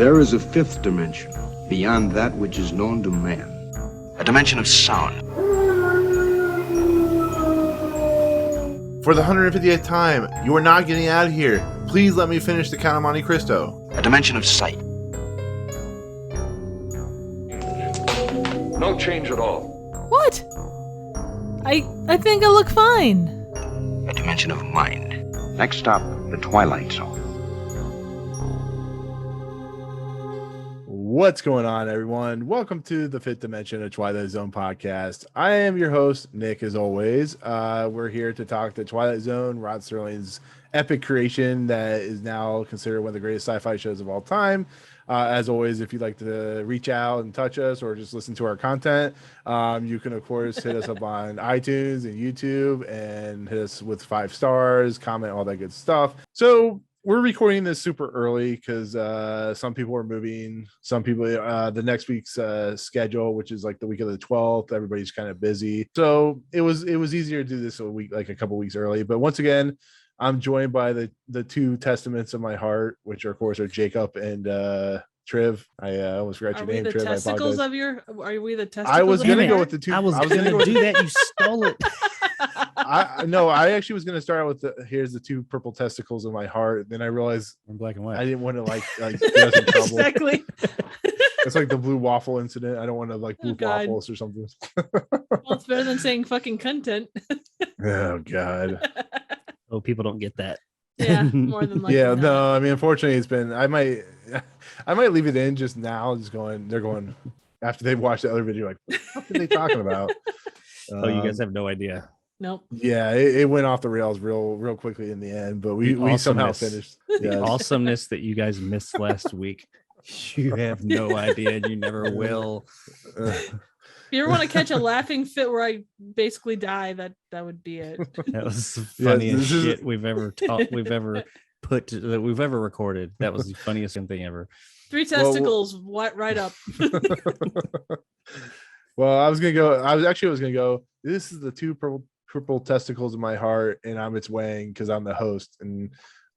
There is a fifth dimension, beyond that which is known to man. A dimension of sound. For the 158th time, you are not getting out of here. Please let me finish the Count of Monte Cristo. A dimension of sight. No change at all. What? I think I look fine. A dimension of mind. Next stop, the Twilight Zone. What's going on, everyone? Welcome to the Fifth Dimension of Twilight Zone podcast. I am your host, Nick, as always. We're here to talk the Twilight Zone, Rod Serling's epic creation that is now considered one of the greatest sci-fi shows of all time. As always, if you'd like to reach out and touch us or just listen to our content, you can, of course, hit us up on iTunes and YouTube and hit us with 5 stars, comment, all that good stuff. So we're recording this super early because some people are moving. Some people, the next week's schedule, which is like the week of the 12th, everybody's kind of busy. So it was easier to do this a couple weeks early. But once again, I'm joined by the two testaments of my heart, which of course are Jacob and Triv. I almost forgot your name, Triv. Are we the testicles? I was gonna go with the two. I was gonna do that. You stole it. I actually was gonna start out with here's the two purple testicles of my heart. Then I realized In black and white. I didn't want to like get us in trouble. Exactly. It's like the blue waffle incident. I don't want to like blue waffles or something. Well, it's better than saying fucking content. Oh God. Oh, people don't get that. Yeah, more than likely. Yeah, not. no, I mean, unfortunately, it's been. I might leave it in just now. They're going after they've watched the other video. Like, what are they talking about? Oh, you guys have no idea. Nope. Yeah, it went off the rails real quickly in the end, but we somehow finished. The awesomeness that you guys missed last week. You have no idea, and you never will. If you ever want to catch a laughing fit where I basically die, that would be it. That was the funniest shit we've ever recorded. That was the funniest thing ever. 3 testicles, right up. Well, I was gonna go. This is the two purple testicles in my heart, and I'm its Wang because I'm the host, and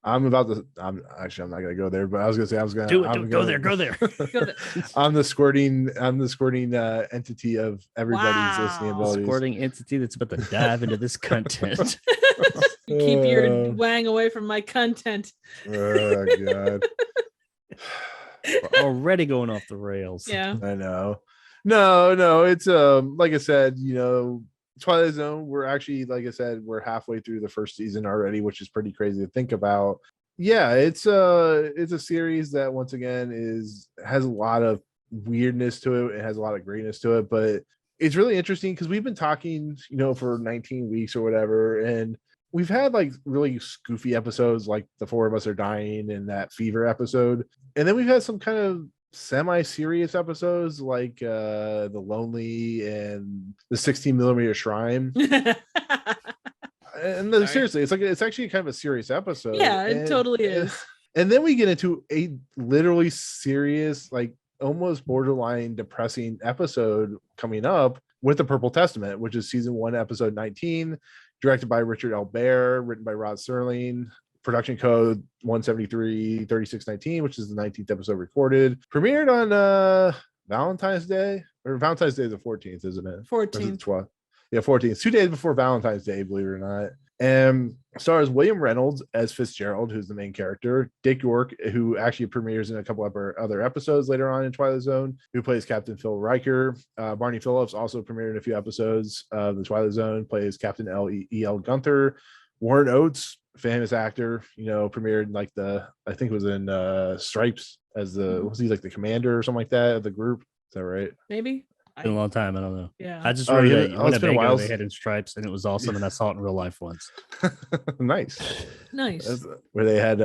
I'm not gonna go there, but I was gonna say go there. Go there. I'm the squirting entity of everybody's listening abilities. Squirting entity that's about to dive into this content. Keep your wang away from my content. Oh God. We're already going off the rails. Yeah. I know. No, it's like I said, Twilight Zone, we're actually, like I said, we're halfway through the first season already, which is pretty crazy to think about. Yeah, it's a series that once again has a lot of weirdness to it. It has a lot of greatness to it, but it's really interesting because we've been talking, for 19 weeks or whatever, and we've had like really goofy episodes like The Four of Us Are Dying and that Fever episode, and then we've had some kind of semi-serious episodes like The Lonely and the 16mm Shrine. And seriously, it's actually kind of a serious episode. Yeah, it totally is. And then we get into a literally serious, like almost borderline depressing episode coming up with The Purple Testament, which is season 1, episode 19, directed by Richard L. Baer, written by Rod Serling. Production code 173-3619, which is the 19th episode recorded. Premiered on Valentine's Day, or Valentine's Day is the 14th, isn't it? 14th. Yeah, 14th. 2 days before Valentine's Day, believe it or not. And stars William Reynolds as Fitzgerald, who's the main character. Dick York, who actually premieres in a couple of other episodes later on in Twilight Zone, who plays Captain Phil Riker. Barney Phillips also premiered in a few episodes of the Twilight Zone, plays Captain E.L. Gunther. Warren Oates, famous actor, premiered like I think it was in Stripes as was he like the commander or something like that of the group? Is that right? Maybe. It's been a long time. I don't know. Yeah. I just remember that Winnebago they had in Stripes, and it was awesome, and I saw it in real life once. Nice. Where they had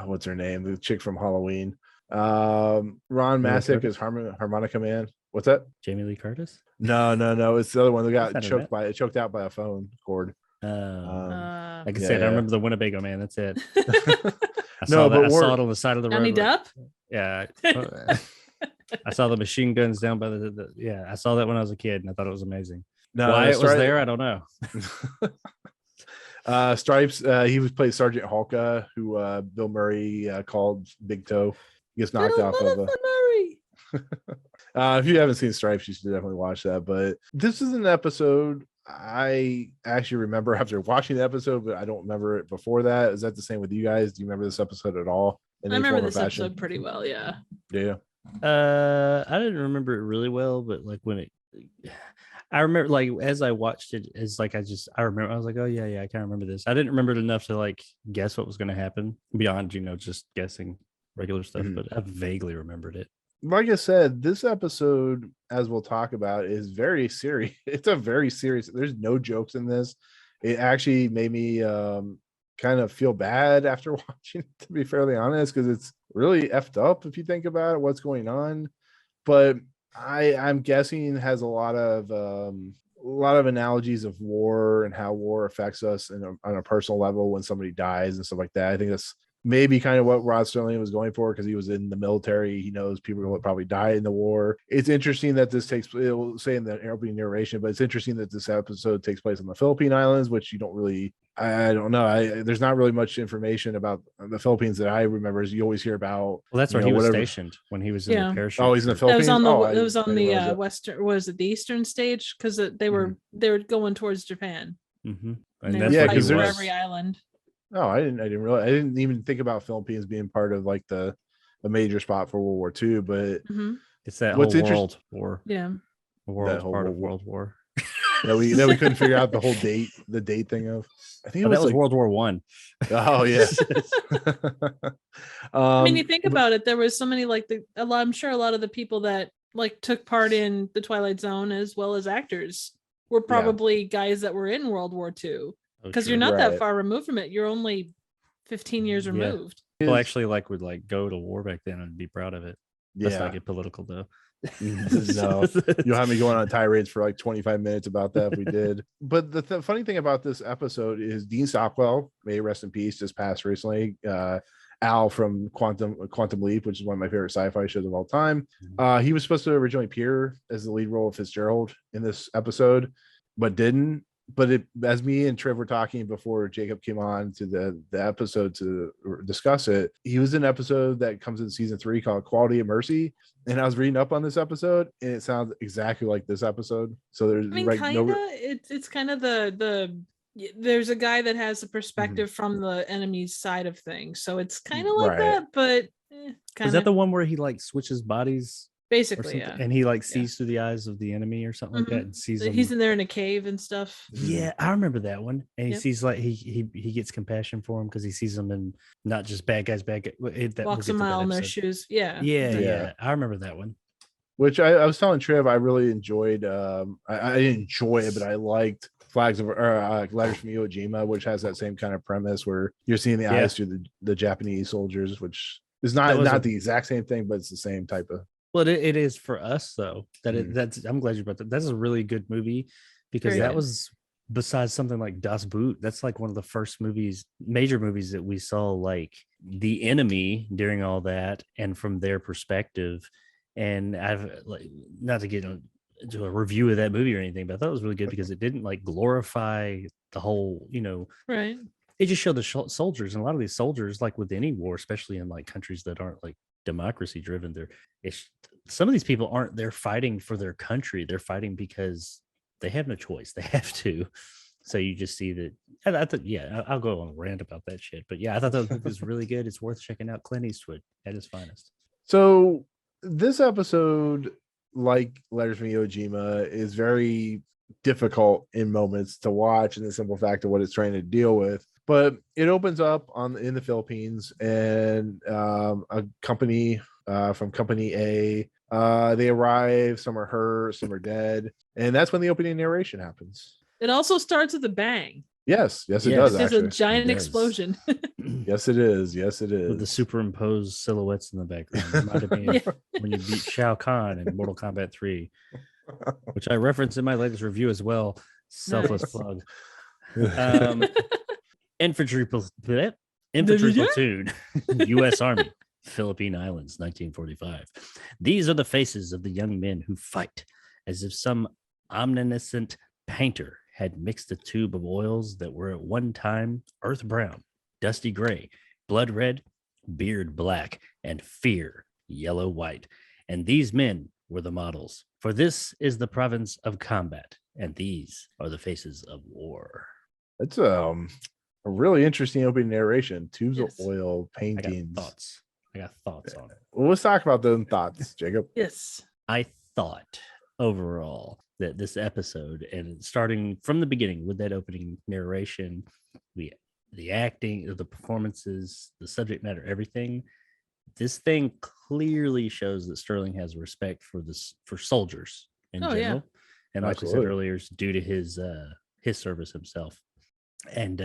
what's her name? The chick from Halloween. Ron Masick is Harmonica Man. What's that? Jamie Lee Curtis? No. It's the other one that got choked out by a phone cord. Like I said, I remember the Winnebago Man. That's it. I saw it on the side of the road. Johnny Depp? Yeah. I saw the machine guns down by the I saw that when I was a kid, and I thought it was amazing. Why it was there, I don't know. Stripes, he was played Sergeant Hulka, who Bill Murray called Big Toe. He gets knocked off of Murray. if you haven't seen Stripes, you should definitely watch that. But this is an episode I actually remember after watching the episode, but I don't remember it before that. Is that the same with you guys? Do you remember this episode at all? I remember this episode pretty well, yeah. Yeah. I didn't remember it really well, but like I remember like as I watched it, it's like I remember I was like, oh yeah, I can't remember this. I didn't remember it enough to like guess what was going to happen beyond just guessing regular stuff, but I vaguely remembered it. Like I said, this episode, as we'll talk about, is very serious. It's a very serious. There's no jokes in this. It actually made me kind of feel bad after watching it, to be fairly honest, because it's really effed up if you think about it, what's going on. But I'm guessing has a lot of analogies of war and how war affects us on a personal level when somebody dies and stuff like that. I think that's maybe kind of what Rod Serling was going for, because he was in the military. He knows people will probably die in the war. It's interesting that this takes, it will say in the opening narration, but it's interesting that this episode takes place on the Philippine Islands, which you don't really, I don't know. There's not really much information about the Philippines that I remember. As you always hear about. Well, that's where he was stationed when he was in the parachute. Oh, he's in the Philippines. It was on the western. Was it the eastern stage? Because they were going towards Japan. Mm-hmm. And then because for every island. Oh, I didn't realize. I didn't even think about Philippines being part of like a major spot for World War II. But it's that whole World War. Yeah, the world's part of World War. that we couldn't figure out the date thing of. I think that was World War One. Oh yeah. I mean, you think about it. There was so many I'm sure a lot of the people that like took part in the Twilight Zone, as well as actors, were probably guys that were in World War II. Because you're not that far removed from it. You're only 15 years removed. People actually would go to war back then and be proud of it. Let's not get political though. No, you'll have me going on tirades for like 25 minutes about that if we did. But the funny thing about this episode is Dean Stockwell, may he rest in peace, just passed recently. Al from Quantum Leap, which is one of my favorite sci-fi shows of all time. He was supposed to originally appear as the lead role of Fitzgerald in this episode, but didn't. But as me and Trev were talking before Jacob came on to the episode to discuss it, he was in an episode that comes in season 3 called Quality of Mercy. And I was reading up on this episode, and it sounds exactly like this episode. So there's it's kind of there's a guy that has a perspective from the enemy's side of things. So it's kind of like that, but is that the one where he switches bodies? Basically, yeah. And he sees through the eyes of the enemy or something like that, and sees them. He's in there in a cave and stuff. Yeah, I remember that one. And he sees he gets compassion for him because he sees them in not just bad guys. Walks a mile in their shoes. Yeah. I remember that one. Which I was telling Trev, I really enjoyed. I didn't enjoy it, but I liked Letters from Iwo Jima, which has that same kind of premise where you're seeing the eyes through the Japanese soldiers, which is not the exact same thing, but it's the same type of. Well, it is for us though. That's I'm glad you brought that. That's a really good movie because that was, besides something like Das Boot, that's like one of the first major movies that we saw like the enemy during all that and from their perspective. And I've not to get into a review of that movie or anything, but I thought it was really good because it didn't glorify the whole, right. It just showed the soldiers, and a lot of these soldiers, like with any war, especially in countries that aren't democracy driven, some of these people aren't there fighting for their country. They're fighting because they have no choice. They have to. So you just see that. I thought, I'll go on a rant about that shit. But I thought that was really good. It's worth checking out. Clint Eastwood at his finest. So this episode, like Letters from Iwo Jima, is very difficult in moments to watch, in the simple fact of what it's trying to deal with. But it opens up in the Philippines, and a company from Company A, they arrive. Some are hurt, some are dead, and that's when the opening narration happens. It also starts with a bang. Yes, it does. It's a giant explosion. Yes, it is. With the superimposed silhouettes in the background. Reminded me of when you beat Shao Kahn in Mortal Kombat 3, which I referenced in my latest review as well. Selfless plug. Infantry platoon, U.S. Army, Philippine Islands, 1945. These are the faces of the young men who fight as if some omniscient painter had mixed a tube of oils that were at one time earth brown, dusty gray, blood red, beard black, and fear yellow white. And these men were the models. For this is the province of combat, and these are the faces of war. That's a really interesting opening narration. Tubes Yes. of oil, paintings. I got thoughts on it. Well, let's talk about those thoughts, Jacob. Yes. I thought overall that this episode, and starting from the beginning with that opening narration, the acting, the performances, the subject matter, everything, this thing clearly shows that Serling has respect for soldiers in general. Yeah. And like we said earlier, it's due to his service himself. And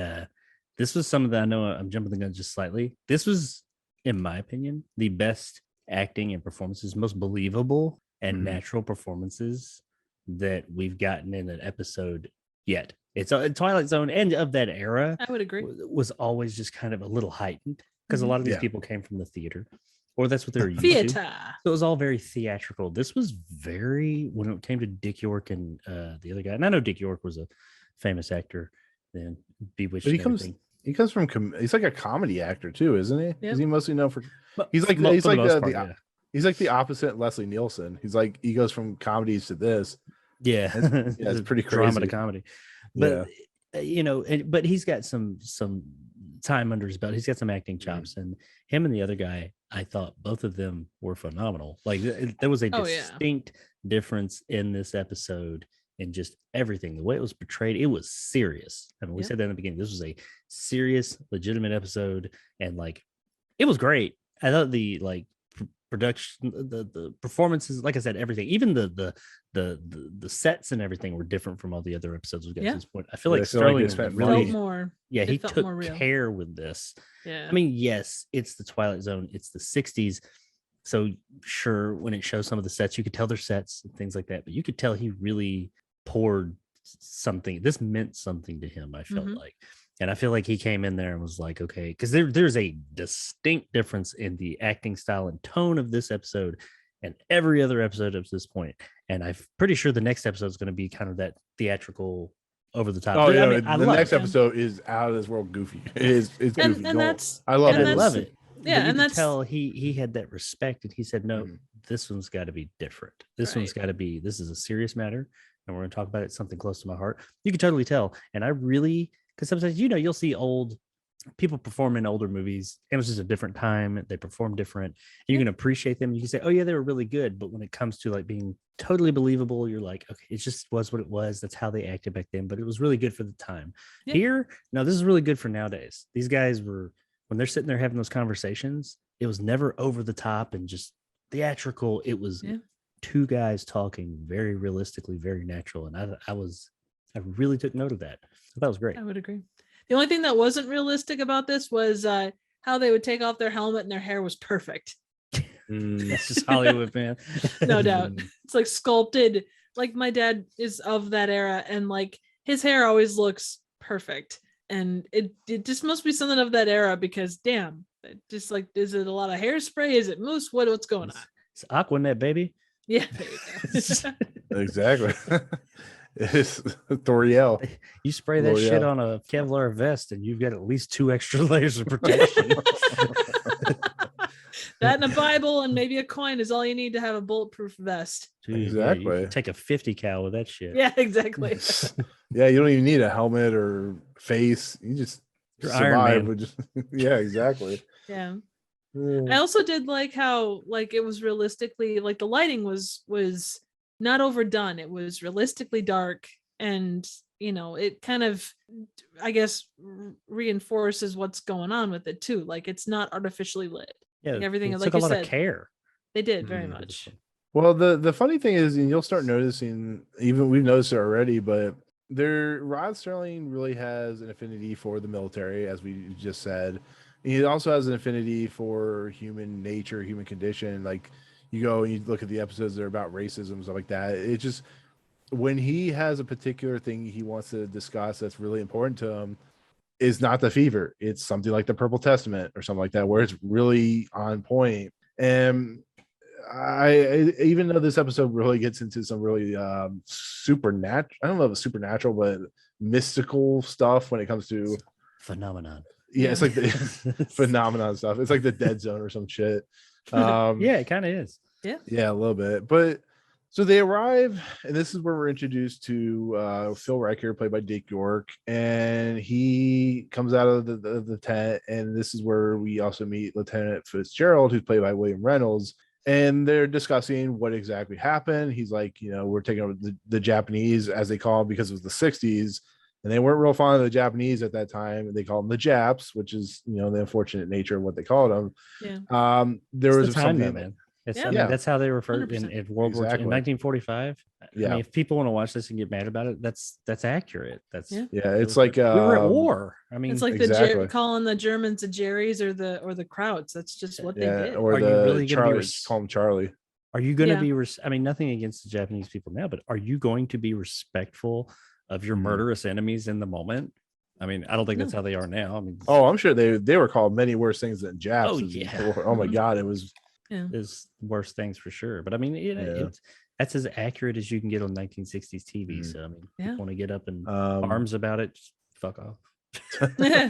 this was some of the, I know I'm jumping the gun just slightly. This was, in my opinion, the best acting and performances, most believable and natural performances that we've gotten in an episode yet. It's a Twilight Zone and of that era. I would agree. Was always just kind of a little heightened because a lot of these people came from the theater, or that's what they were used to. So it was all very theatrical. This was very, when it came to Dick York and the other guy, and I know Dick York was a famous actor, then Bewitched. But he comes from he's like a comedy actor too, isn't he? Yep. Is he mostly known for? He's like he's like the opposite Leslie Nielsen. He's like he goes from comedies to this. Yeah, it's pretty crazy. Drama to comedy, but you know, but he's got some time under his belt. He's got some acting chops, and him and the other guy, I thought both of them were phenomenal. Like there was a distinct difference in this episode in just everything. The way it was portrayed, it was serious. I mean, we said that in the beginning. This was a serious, legitimate episode, and like it was great. I thought the production, the performances, like I said, everything, even the sets and everything were different from all the other episodes we got to this point. I feel like Serling spent really more. Yeah, he took care with this. Yeah, I mean, yes, it's the Twilight Zone, it's the 60s. So sure, when it shows some of the sets, you could tell they're sets and things like that, but you could tell he really poured something. This meant something to him, I felt like. And I feel like he came in there and was like, okay, because there's a distinct difference in the acting style and tone of this episode and every other episode up to this point. And I'm pretty sure the next episode is going to be kind of that theatrical, over the top. Oh, yeah, I mean, the next episode is out of this world goofy. It's goofy. And that's, I love it. I love it. Yeah, and that's tell he had that respect, and he said, no, this one's got to be different. This one's got to be, this is a serious matter, and we're going to talk about it. It's something close to my heart. You can totally tell. And I really, because sometimes, you know, you'll see old people perform in older movies. It was just a different time. They perform different. You can appreciate them. You can say, oh yeah, they were really good. But when it comes to like being totally believable, you're like, okay, it just was what it was. That's how they acted back then. But it was really good for the time. Yeah. Here, no, this is really good for nowadays. These guys were, when they're sitting there having those conversations, it was never over the top and just theatrical. It was two guys talking very realistically, very natural. And I really took note of that. So that was great. I would agree. The only thing that wasn't realistic about this was how they would take off their helmet and their hair was perfect. That's just Hollywood, man. No doubt. It's like sculpted. Like my dad is of that era, and like his hair always looks perfect. And it just must be something of that era, because damn, it just like, is it a lot of hairspray? Is it mousse? What's going on? It's Aquanet, baby. Yeah, there you go. Exactly. It's L'Oreal. You spray that shit on a Kevlar vest and you've got at least 2 extra layers of protection. That and a Bible and maybe a coin is all you need to have a bulletproof vest. Jeez, exactly. You take a 50 cal with that shit. Yeah, exactly. Yeah, you don't even need a helmet or face. You just survive with just yeah, exactly. Yeah. I also did like how like it was realistically, like the lighting was not overdone. It was realistically dark, and you know, it kind of, I guess, reinforces what's going on with it too. Like it's not artificially lit. Yeah, like everything it like took you a lot said, of care. They did very much. Well, the funny thing is, and you'll start noticing, even we've noticed it already, but Rod Serling really has an affinity for the military, as we just said. He also has an affinity for human nature, human condition. Like you go and you look at the episodes that are about racism, stuff like that. It just, when he has a particular thing he wants to discuss that's really important to him, is not the fever. It's something like the Purple Testament or something like that, where it's really on point. And I even though this episode really gets into some really supernatural, I don't know if it's supernatural, but mystical stuff when it comes to phenomenon. Yeah, it's like the phenomenon stuff. It's like the dead zone or some shit. Yeah, it kind of is. Yeah, a little bit. But so they arrive, and this is where we're introduced to Phil Riker, played by Dick York, and he comes out of the tent, and this is where we also meet Lieutenant Fitzgerald, who's played by William Reynolds, and they're discussing what exactly happened. He's like, we're taking over the Japanese, as they call them, because it was the 60s, and they weren't real fond of the Japanese at that time. They called them the Japs, which is, the unfortunate nature of what they called them. Yeah. There was the time, something, man. Yeah. That's how they referred in World War II in 1945. Yeah. I mean, if people want to watch this and get mad about it, that's accurate. It's like we were at war. I mean, it's like exactly. calling the Germans the Jerrys or the Krauts. That's just what they did. Or are you really going to be call him Charlie? Are you going to be? I mean, nothing against the Japanese people now, but are you going to be respectful of your murderous enemies in the moment? I mean, I don't think that's how they are now. I mean, I'm sure they were called many worse things than Japs. Oh yeah. Oh my God, it was. Is worse things for sure. But I mean, that's as accurate as you can get on 1960s TV. So I mean, if you want to get up and arms about it, just fuck off.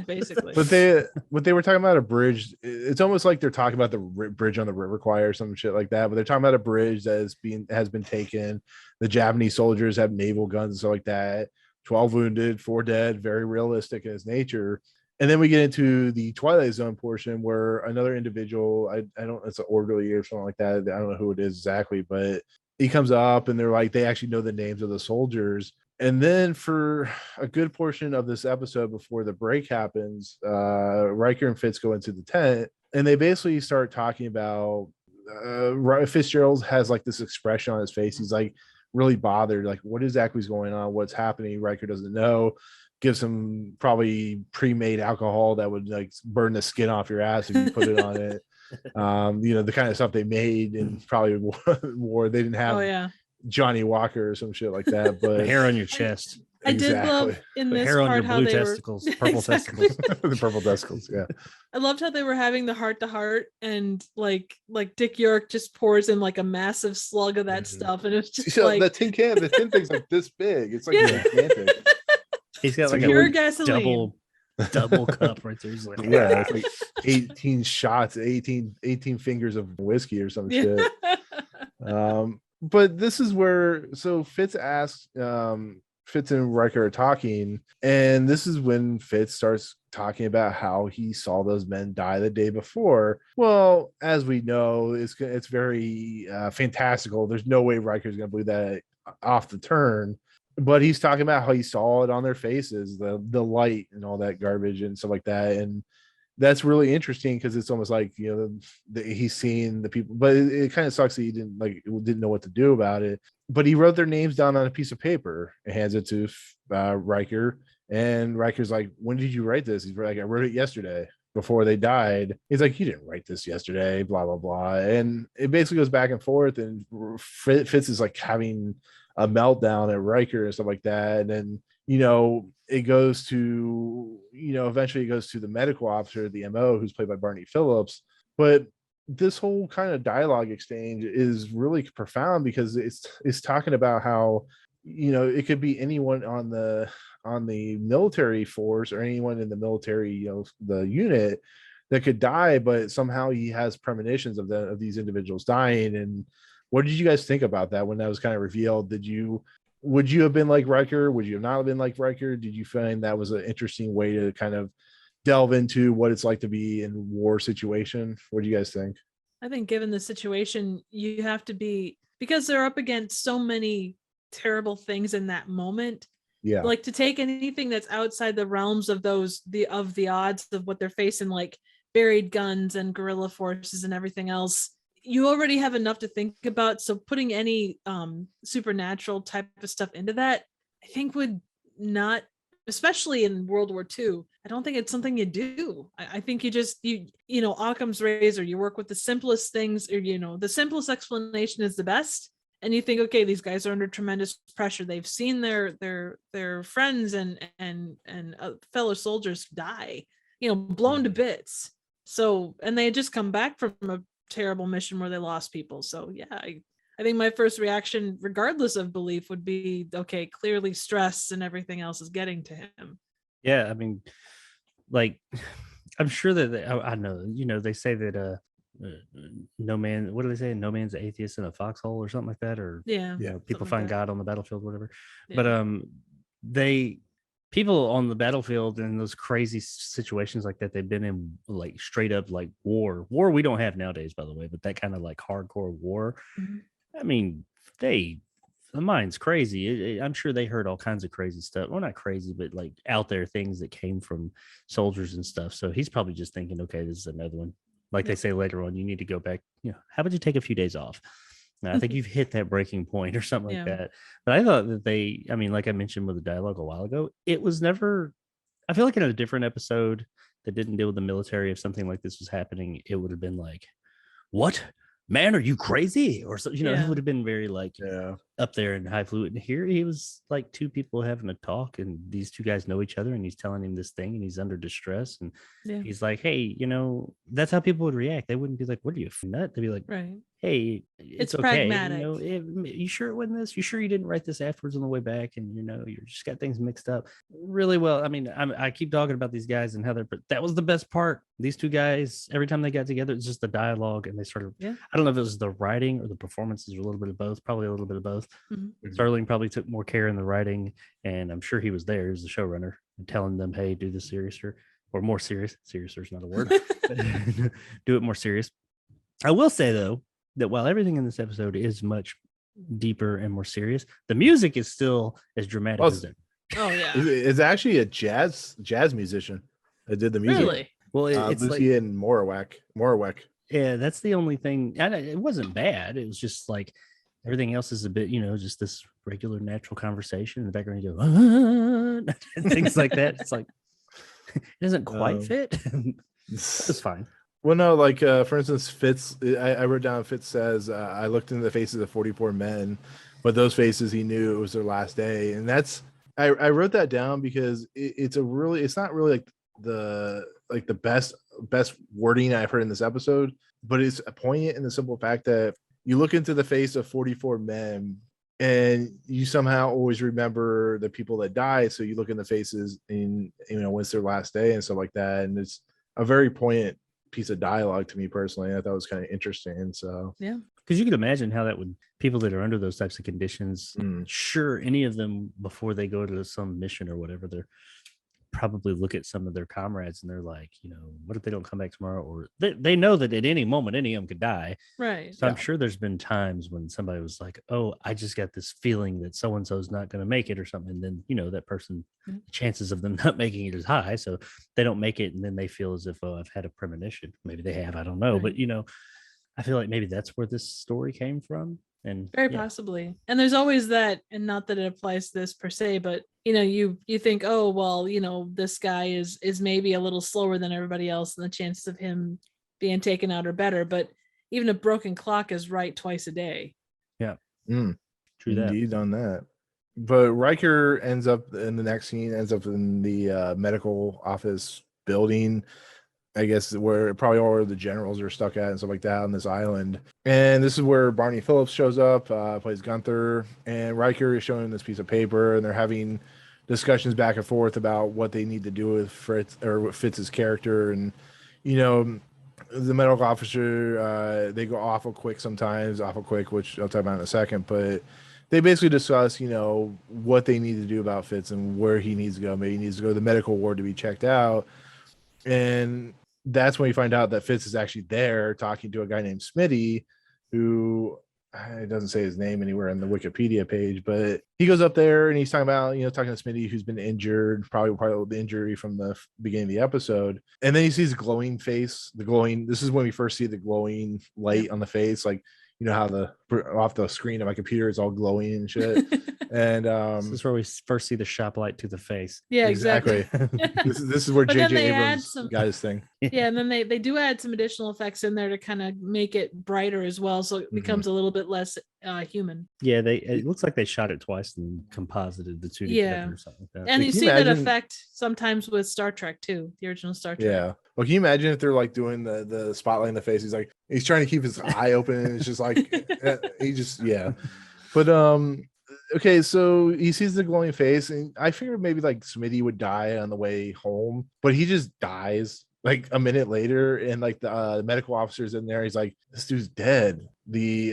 Basically. But what they were talking about a bridge. It's almost like they're talking about the bridge on the River Kwai or some shit like that. But they're talking about a bridge that has been taken. The Japanese soldiers have naval guns and stuff like that. 12 wounded, 4 dead. Very realistic in its nature. And then we get into the Twilight Zone portion where another individual, I don't, it's an orderly or something like that. I don't know who it is exactly, but he comes up and they're like, they actually know the names of the soldiers. And then for a good portion of this episode before the break happens, Riker and Fitz go into the tent and they basically start talking about Fitzgerald has like this expression on his face. He's like really bothered, like what exactly is going on? What's happening? Riker doesn't know. Gives some probably pre-made alcohol that would like burn the skin off your ass if you put it on it. The kind of stuff they made and probably war. They didn't have Johnny Walker or some shit like that, but the hair on your chest. I did love in this hair part on your how blue they testicles, were purple testicles, the purple testicles. Yeah, I loved how they were having the heart to heart, and like Dick York just pours in like a massive slug of that stuff, and it's just like the tin thing's like this big. It's like gigantic. He's got like pure a gasoline. double cup right there. He's like, it's like 18 shots, 18 fingers of whiskey or some shit. But this is where Fitz asks, Fitz and Riker are talking, and this is when Fitz starts talking about how he saw those men die the day before. Well, as we know, it's very fantastical. There's no way Riker's going to believe that off the turn. But he's talking about how he saw it on their faces, the light and all that garbage and stuff like that. And that's really interesting because it's almost like, he's seeing the people, but it kind of sucks that he didn't know what to do about it. But he wrote their names down on a piece of paper and hands it to Riker. And Riker's like, when did you write this? He's like, I wrote it yesterday before they died. He's like, you didn't write this yesterday, blah, blah, blah. And it basically goes back and forth. And Fitz is like having a meltdown at Riker and stuff like that. And then, it goes to, eventually it goes to the medical officer, the MO, who's played by Barney Phillips. But this whole kind of dialogue exchange is really profound because it's talking about how, it could be anyone on the military force or anyone in the military, the unit that could die, but somehow he has premonitions of these individuals dying. And what did you guys think about that when that was kind of revealed? Would you have been like Riker? Would you have not been like Riker? Did you find that was an interesting way to kind of delve into what it's like to be in a war situation? What do you guys think? I think given the situation, you have to be, because they're up against so many terrible things in that moment. Yeah. Like to take anything that's outside the realms of the odds of what they're facing, like buried guns and guerrilla forces and everything else. You already have enough to think about. So putting any supernatural type of stuff into that, I think would not, especially in World War II, I don't think it's something you do. I think you Occam's razor, you work with the simplest things, or, the simplest explanation is the best. And you think, okay, these guys are under tremendous pressure. They've seen their friends and fellow soldiers die, blown to bits. So, and they had just come back from a terrible mission where they lost people. So yeah, I think my first reaction, regardless of belief, would be, okay, clearly stress and everything else is getting to him. Yeah, I mean, like, I'm sure that I know, they say that no man, what do they say? No man's an atheist in a foxhole or something like that, or people find God on the battlefield, whatever. Yeah. But people on the battlefield in those crazy situations like that, they've been in like straight up like war we don't have nowadays, by the way, but that kind of like hardcore war. Mm-hmm. I mean, the mind's crazy. I'm sure they heard all kinds of crazy stuff. Well, not crazy, but like out there things that came from soldiers and stuff. So he's probably just thinking, okay, this is another one. Like they say later on, you need to go back. How about you take a few days off? Now, I think you've hit that breaking point or something like that. But I thought that like I mentioned with the dialogue a while ago, it was never, I feel like in a different episode that didn't deal with the military, if something like this was happening, it would have been like, what? Man, are you crazy? Or so, it would have been very like up there in high fluid. And here he was like two people having a talk, and these two guys know each other, and he's telling him this thing, and he's under distress, and he's like, hey, that's how people would react. They wouldn't be like, what are you, a nut? They'd be like, right. Hey, it's okay. Pragmatic. You sure it wasn't this? You sure you didn't write this afterwards on the way back? And you just got things mixed up really well. I mean, I keep talking about these guys and Heather, but that was the best part. These two guys, every time they got together, it's just the dialogue, and they sort of, I don't know if it was the writing or the performances, or a little bit of both. Probably a little bit of both. Mm-hmm. Serling probably took more care in the writing, and I'm sure he was there as the showrunner and telling them, hey, do this seriouser or more serious. Seriouser is not a word. Do it more serious. I will say though, that while everything in this episode is much deeper and more serious, the music is still as dramatic as ever. Oh yeah, it's actually a jazz musician that did the music. Really? Well, it's Lucy and Morawek. Yeah, that's the only thing. And it wasn't bad. It was just like everything else is a bit, just this regular natural conversation in the background. You go and things like that. It's like it doesn't quite fit. It's fine. Well, no, like for instance, Phipps. I wrote down. Phipps says, "I looked into the faces of 44 men, but those faces he knew it was their last day." And that's I wrote that down because it's not really like the best wording I've heard in this episode, but it's poignant in the simple fact that you look into the face of 44 men and you somehow always remember the people that die. So you look in the faces and when it's their last day and stuff like that, and it's a very poignant piece of dialogue to me personally. I thought it was kind of interesting. So because you could imagine how that would, people that are under those types of conditions, sure, any of them before they go to some mission or whatever, they're probably look at some of their comrades and they're like, what if they don't come back tomorrow? Or they know that at any moment any of them could die, right? So I'm sure there's been times when somebody was like, oh, I just got this feeling that so and so is not going to make it or something, and then that person, chances of them not making it is high, so they don't make it, and then they feel as if, oh, I've had a premonition. Maybe they have, I don't know, right. But I feel like maybe that's where this story came from. And very possibly. And there's always that, and not that it applies to this per se, but you think, oh well, this guy is maybe a little slower than everybody else, and the chances of him being taken out are better. But even a broken clock is right twice a day. Yeah. True that. Indeed on that. But Riker ends up in the next scene, ends up in the medical office building, I guess, where probably all of the generals are stuck at and stuff like that on this island. And this is where Barney Phillips shows up, plays Gunther, and Riker is showing him this piece of paper, and they're having discussions back and forth about what they need to do with Fritz, or what Fitz's character. And the medical officer, they go awful quick sometimes, which I'll talk about in a second, but they basically discuss, what they need to do about Fitz and where he needs to go. Maybe he needs to go to the medical ward to be checked out. And that's when you find out that Fitz is actually there talking to a guy named Smitty, who it doesn't say his name anywhere on the Wikipedia page, but he goes up there and he's talking about, talking to Smitty, who's been injured, probably part of the injury from the beginning of the episode. And then he sees glowing face, this is when we first see the glowing light on the face, like, how off the screen of my computer it's all glowing and shit. And this is where we first see the shop light to the face. Yeah, exactly. this is where JJ Abrams got his thing. Yeah, and then they do add some additional effects in there to kind of make it brighter as well, so it becomes a little bit less human. Yeah, it looks like they shot it twice and composited the two together or something like that. And you see that effect sometimes with Star Trek too, the original Star Trek. Yeah. Well, can you imagine if they're like doing the spotlight in the face? He's trying to keep his eye open, and it's just like he just But okay, so he sees the glowing face, and I figured maybe like Smitty would die on the way home, but he just dies like a minute later, and like the medical officer's in there. He's like, "This dude's dead." The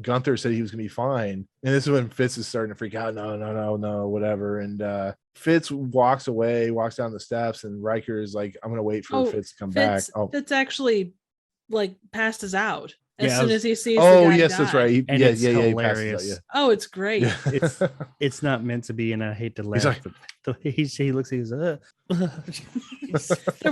Gunther said he was gonna be fine, and this is when Fitz is starting to freak out. No, whatever. And Fitz walks away, walks down the steps, and Riker is like, "I'm gonna wait for Fitz to come back." Oh, Fitz actually like passes out as Yeah, soon as he sees. oh the guy yes, die. that's right. And it's He passes hilarious. out, Oh, it's great. yeah. It's not meant to be, and I hate to laugh. He's like- but he looks, he's There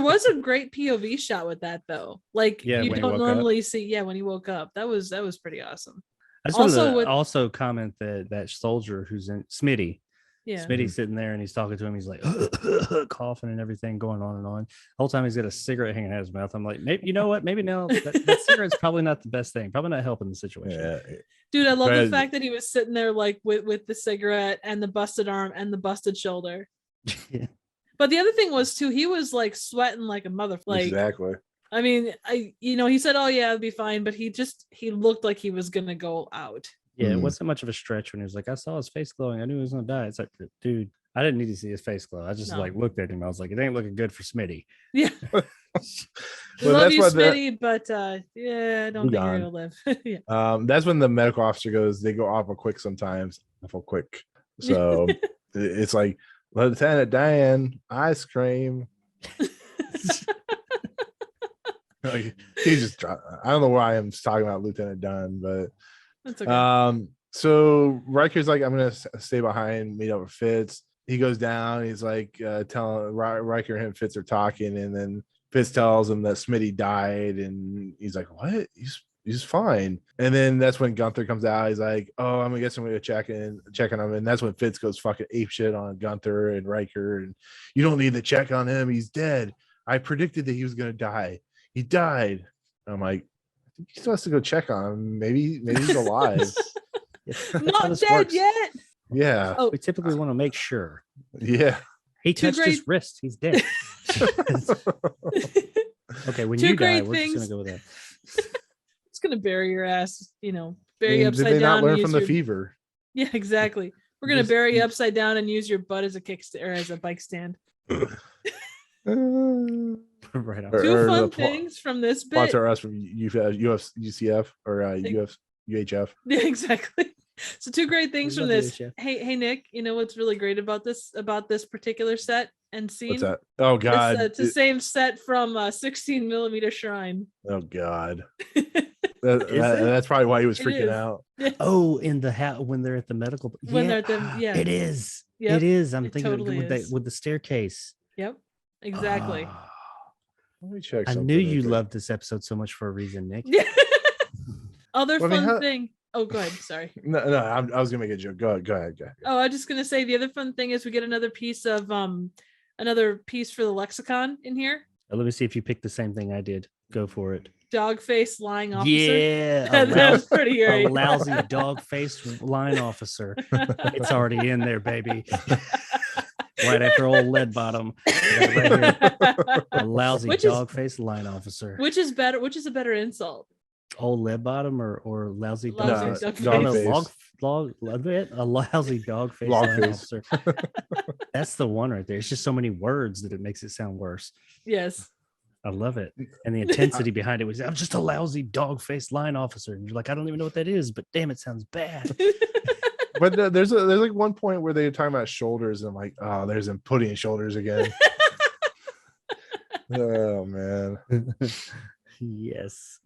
was a great POV shot with that though. Like Yeah, you when he don't woke up. normally see. Yeah, when he woke up, that was pretty awesome. I just Also wanted to with- also comment that soldier who's in Smitty. Yeah. Smitty's sitting there and he's talking to him. He's like coughing and everything, going on and on. The whole time he's got a cigarette hanging out of his mouth. I'm like, maybe you know what? Maybe now that cigarette's probably not the best thing. Probably not helping the situation. Yeah. Dude, I love But- the fact that he was sitting there like with the cigarette and the busted arm and the busted shoulder. Yeah. But the other thing was too, he was like sweating like a mother. Like, Exactly. I mean, he said, "Oh yeah, it'll be fine," but he looked like he was gonna go out. Yeah, it Mhm. wasn't much of a stretch when he was like, I saw his face glowing. I knew he was gonna die. It's like, dude, I didn't need to see his face glow. I just No. like looked at him. I was like, it ain't looking good for Smitty. Yeah. Well, Love that's you, why Smitty, but yeah, I don't think you're Gone. gonna live. Yeah. That's when the medical officer goes, they go awful quick sometimes. Awful quick. So it's like, Lieutenant Dan, ice cream. Like, he just dropped. I don't know why I'm talking about Lieutenant Dan, but That's okay. so Riker's like, I'm gonna stay behind, meet up with Fitz. He goes down, he's like telling Riker and him, Fitz are talking, and then Fitz tells him that Smitty died, and he's like, what? He's fine. And then that's when Gunther comes out. He's like, oh, I'm gonna get somebody to check on him. And that's when Fitz goes fucking ape shit on Gunther and Riker. And you don't need to check on him. He's dead. I predicted that he was gonna die. He died. I'm like, I think he still has to go check on him. Maybe he's alive. That's how Not this dead works. yet. Yeah. Oh, We typically want to make sure. Yeah. He Two touched his wrist. He's dead. Okay, when Two you die, great we're just things. gonna go with that. it's gonna bury your ass. Bury you Did upside they down. not learn and from use the your- fever? Yeah, exactly. We're gonna Just- bury you upside down and use your butt as a kickstand or as a bike stand. Right on. Two Or fun the things from this bit. Sponsor us from UCF or UHF. Yeah, exactly. So two great things We from love you, this. Chef. Hey Nick, you know what's really great about this particular set and scene? What's that? Oh God! It's the same set from 16 millimeter Shrine. Oh God! Is it? That's probably why he was It freaking is. out. Oh, in the when they're at the medical. When they're at the- yeah. It is. Yep, It is. I'm it thinking totally with is. with the staircase. Yep, exactly. Ah. Let me check. I something knew real you quick. loved this episode so much for a reason, Nick. Yeah. Other Well, I mean, fun how- thing. Oh, go ahead. Sorry. No, I was gonna make a joke. Go ahead. Oh, I was just gonna say the other fun thing is we get another piece of another piece for the lexicon in here. Let me see if you picked the same thing I did. Go for it. Dog face lying officer. Yeah, that was pretty a great. lousy dog-faced line officer. It's already in there, baby. Right after old lead bottom. Right here. A lousy Which is- dog-faced line officer. Which is better? Which is a better insult? Old lead bottom or lousy Lousy dog face? dog No, face. a lousy dog face Log line face. officer. That's the one right there. It's just so many words that it makes it sound worse. Yes. I love it. And the intensity behind it was, I'm just a lousy dog faced line officer. And you're like, I don't even know what that is, but damn, it sounds bad. But there's like one point where they're talking about shoulders, and I'm like, oh, there's him putting shoulders again. Oh man. Yes.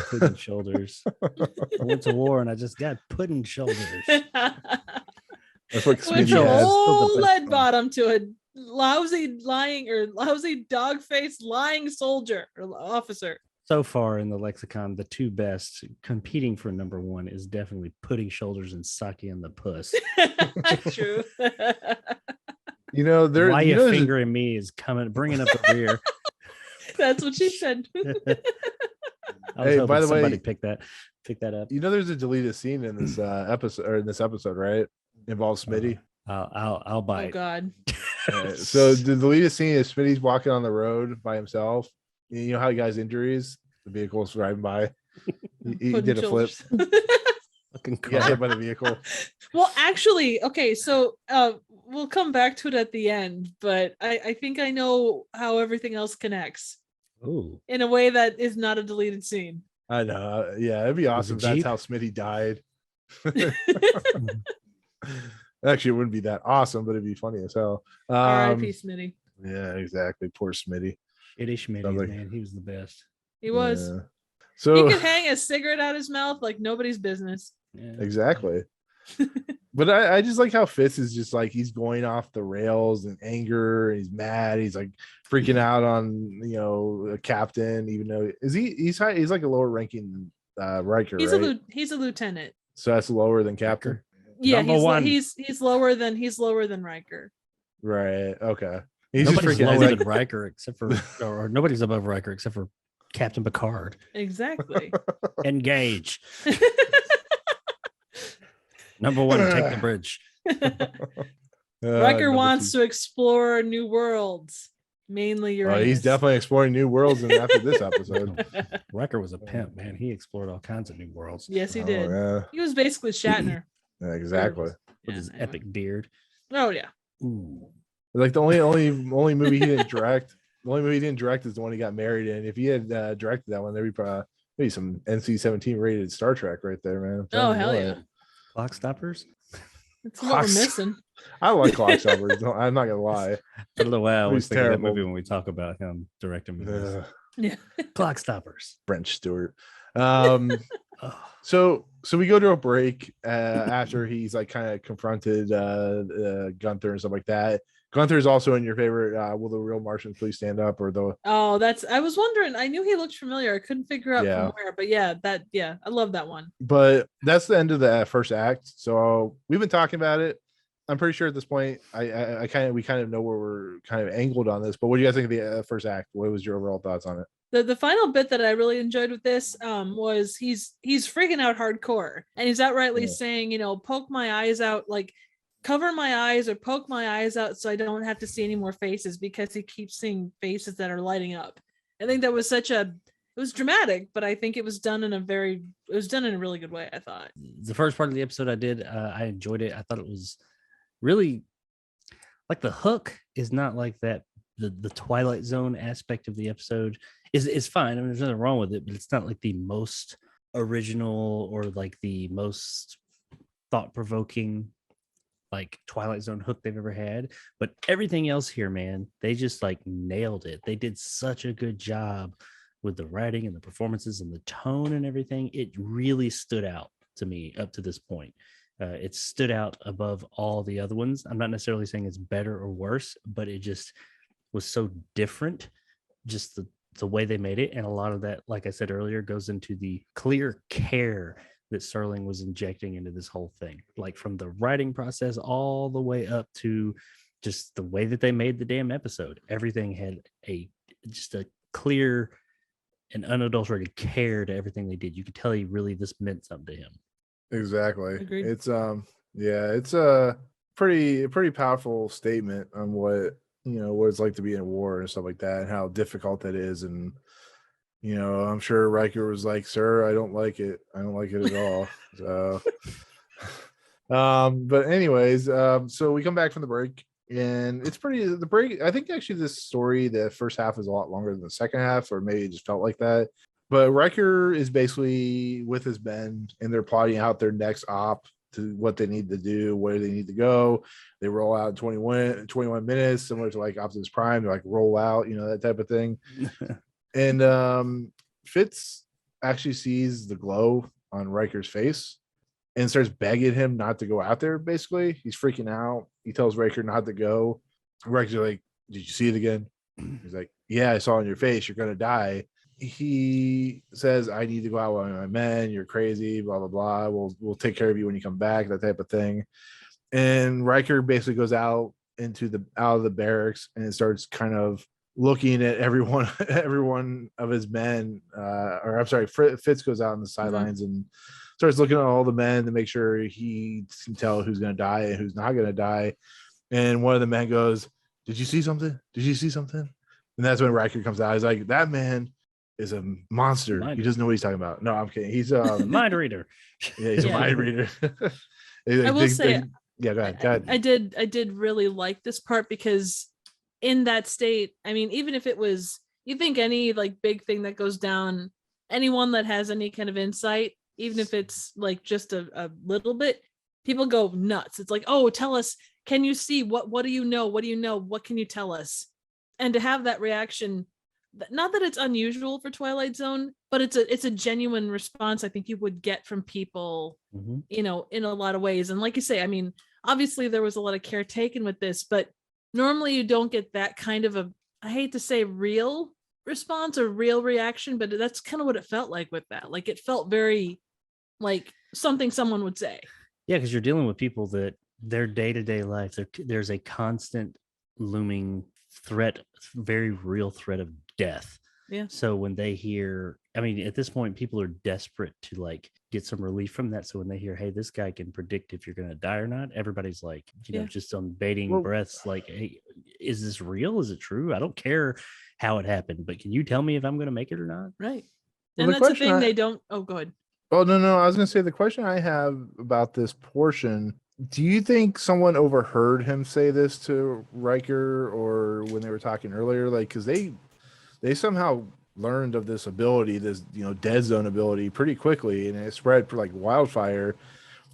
Pudding shoulders. I went to war and I just got pudding shoulders. That's what Went Smitty from has. old lead bottom to a lousy lying or lousy dog faced lying soldier or officer. So far in the lexicon, the two best competing for number one is definitely pudding shoulders and sake in the puss. True. You know, there. Why you you know, there's a- fingering me is bringing up the rear. That's what she said. I was Hey, hoping by the way- somebody pick that up. You know, there's a deleted scene in this episode, right? Involves Smitty. I'll Oh bite. God. So the deleted scene is Smitty's walking on the road by himself, You know how he got his injuries? The vehicle was driving by. He did a flip. Fucking He got hit by the vehicle. Well, actually, okay, so we'll come back to it at the end, but I think I know how everything else connects. Ooh. In a way that is not a deleted scene. I know. Yeah, it'd be awesome if that's how Smitty died. Actually, it wouldn't be that awesome, but it'd be funny as hell. R.I.P. Smitty. Yeah, exactly. Poor Smitty. Shitty Schmitty, man. He was the best. He was. Yeah. So he could hang a cigarette out his mouth like nobody's business. Yeah. Exactly. But I just like how Fitz is just like he's going off the rails and anger. And he's mad. He's like freaking out on a captain, even though he's like a lower ranking Riker. He's a lieutenant. So that's lower than captain. Yeah, he's lower than Riker. Right. Okay. He's nobody's just lower than Riker except for, or nobody's above Riker except for Captain Picard. Exactly. Engage. Number one, take the bridge. Riker wants to explore new worlds, mainly Uranus. He's definitely exploring new worlds after this episode. Riker was a pimp, man. He explored all kinds of new worlds. Yes, he did. Yeah. He was basically Shatner. Yeah, exactly. With his epic beard. Oh yeah. Ooh. Like the only movie he didn't direct. The only movie he didn't direct is the one he got married in. If he had directed that one, there'd be probably maybe some NC-17 rated Star Trek right there, man. Oh hell yeah. Clock Stoppers. That's what we're missing. I like Clock Stoppers. I'm not gonna lie. I don't know why I always think terrible. of that movie when we talk about him directing movies. Yeah. Clock Stoppers. French Stewart. So we go to a break after he's like kind of confronted Gunther and stuff like that. Gunther is also in your favorite Will the Real Martians Please Stand Up or the I was wondering, I knew he looked familiar. I couldn't figure out from where, but I love that one. But that's the end of the first act. So we've been talking about it. I'm pretty sure at this point we kind of know where we're kind of angled on this, but what do you guys think of the first act? What was your overall thoughts on it? The final bit that I really enjoyed with this was he's freaking out hardcore, and he's outrightly saying, poke my eyes out, like cover my eyes or poke my eyes out so I don't have to see any more faces, because he keeps seeing faces that are lighting up. I think that was it was dramatic, but I think it was done in a really good way, I thought. The first part of the episode I enjoyed it. I thought it was really like the hook is not like that. The Twilight Zone aspect of the episode is fine. I mean, there's nothing wrong with it, but it's not like the most original or like the most thought-provoking like Twilight Zone hook they've ever had. But everything else here, man, they just like nailed it. They did such a good job with the writing and the performances and the tone and everything. It really stood out to me up to this point. It stood out above all the other ones. I'm not necessarily saying it's better or worse, but it just was so different, just the way they made it. And a lot of that, like I said earlier, goes into the clear care that Serling was injecting into this whole thing, like from the writing process all the way up to just the way that they made the damn episode. Everything had just a clear and unadulterated care to everything they did. You could tell this meant something to him. Exactly. Agreed. It's it's a pretty powerful statement on what what it's like to be in a war and stuff like that, and how difficult that is. And I'm sure Riker was like, "Sir, I don't like it. I don't like it at all." So, but anyways, so we come back from the break, and the break. I think actually this story, the first half is a lot longer than the second half, or maybe it just felt like that. But Riker is basically with his men, and they're plotting out their next op, to what they need to do, where they need to go. They roll out in 21 minutes, similar to like Optimus Prime. They like roll out, that type of thing. And Fitz actually sees the glow on Riker's face and starts begging him not to go out there. Basically, he's freaking out. He tells Riker not to go. Riker's like, "Did you see it again?" He's like, "Yeah, I saw it on your face. You're gonna die." He says, "I need to go out with my men. You're crazy, blah, blah, blah. We'll take care of you when you come back," that type of thing. And Riker basically goes out of the barracks and starts kind of looking at everyone of his men. Fitz goes out on the sidelines and starts looking at all the men to make sure he can tell who's going to die and who's not going to die. And one of the men goes, "Did you see something? Did you see something?" And that's when Riker comes out. He's like, that man is a monster. He doesn't know what he's talking about. No, I'm kidding. He's a mind reader. Yeah, he's a mind reader. I will say, yeah, go ahead. I did really like this part because in that state, I mean, even if it was, you think any like big thing that goes down, anyone that has any kind of insight, even if it's like just a little bit, people go nuts. It's like, oh, tell us, can you see what do you know? What do you know? What can you tell us? And to have that reaction, not that it's unusual for Twilight Zone, but it's a genuine response I think you would get from people, you know, in a lot of ways. And like you say, I mean, obviously there was a lot of care taken with this, but normally you don't get that kind of a, I hate to say real response or real reaction, but that's kind of what it felt like with that. Like it felt very like something someone would say. Yeah, because you're dealing with people that their day-to-day life, there's a constant looming threat, very real threat of death. Yeah. So when they hear, I mean, at this point, people are desperate to like get some relief from that. So when they hear, hey, this guy can predict if you're going to die or not, everybody's like, you know, just on bating breaths, like, hey, is this real? Is it true? I don't care how it happened, but can you tell me if I'm going to make it or not? Right. And that's the thing they don't. Oh, go ahead. Oh, no. I was going to say the question I have about this portion. Do you think someone overheard him say this to Riker or when they were talking earlier? Like, because they somehow learned of this ability, this, you know, dead zone ability pretty quickly, and it spread like wildfire.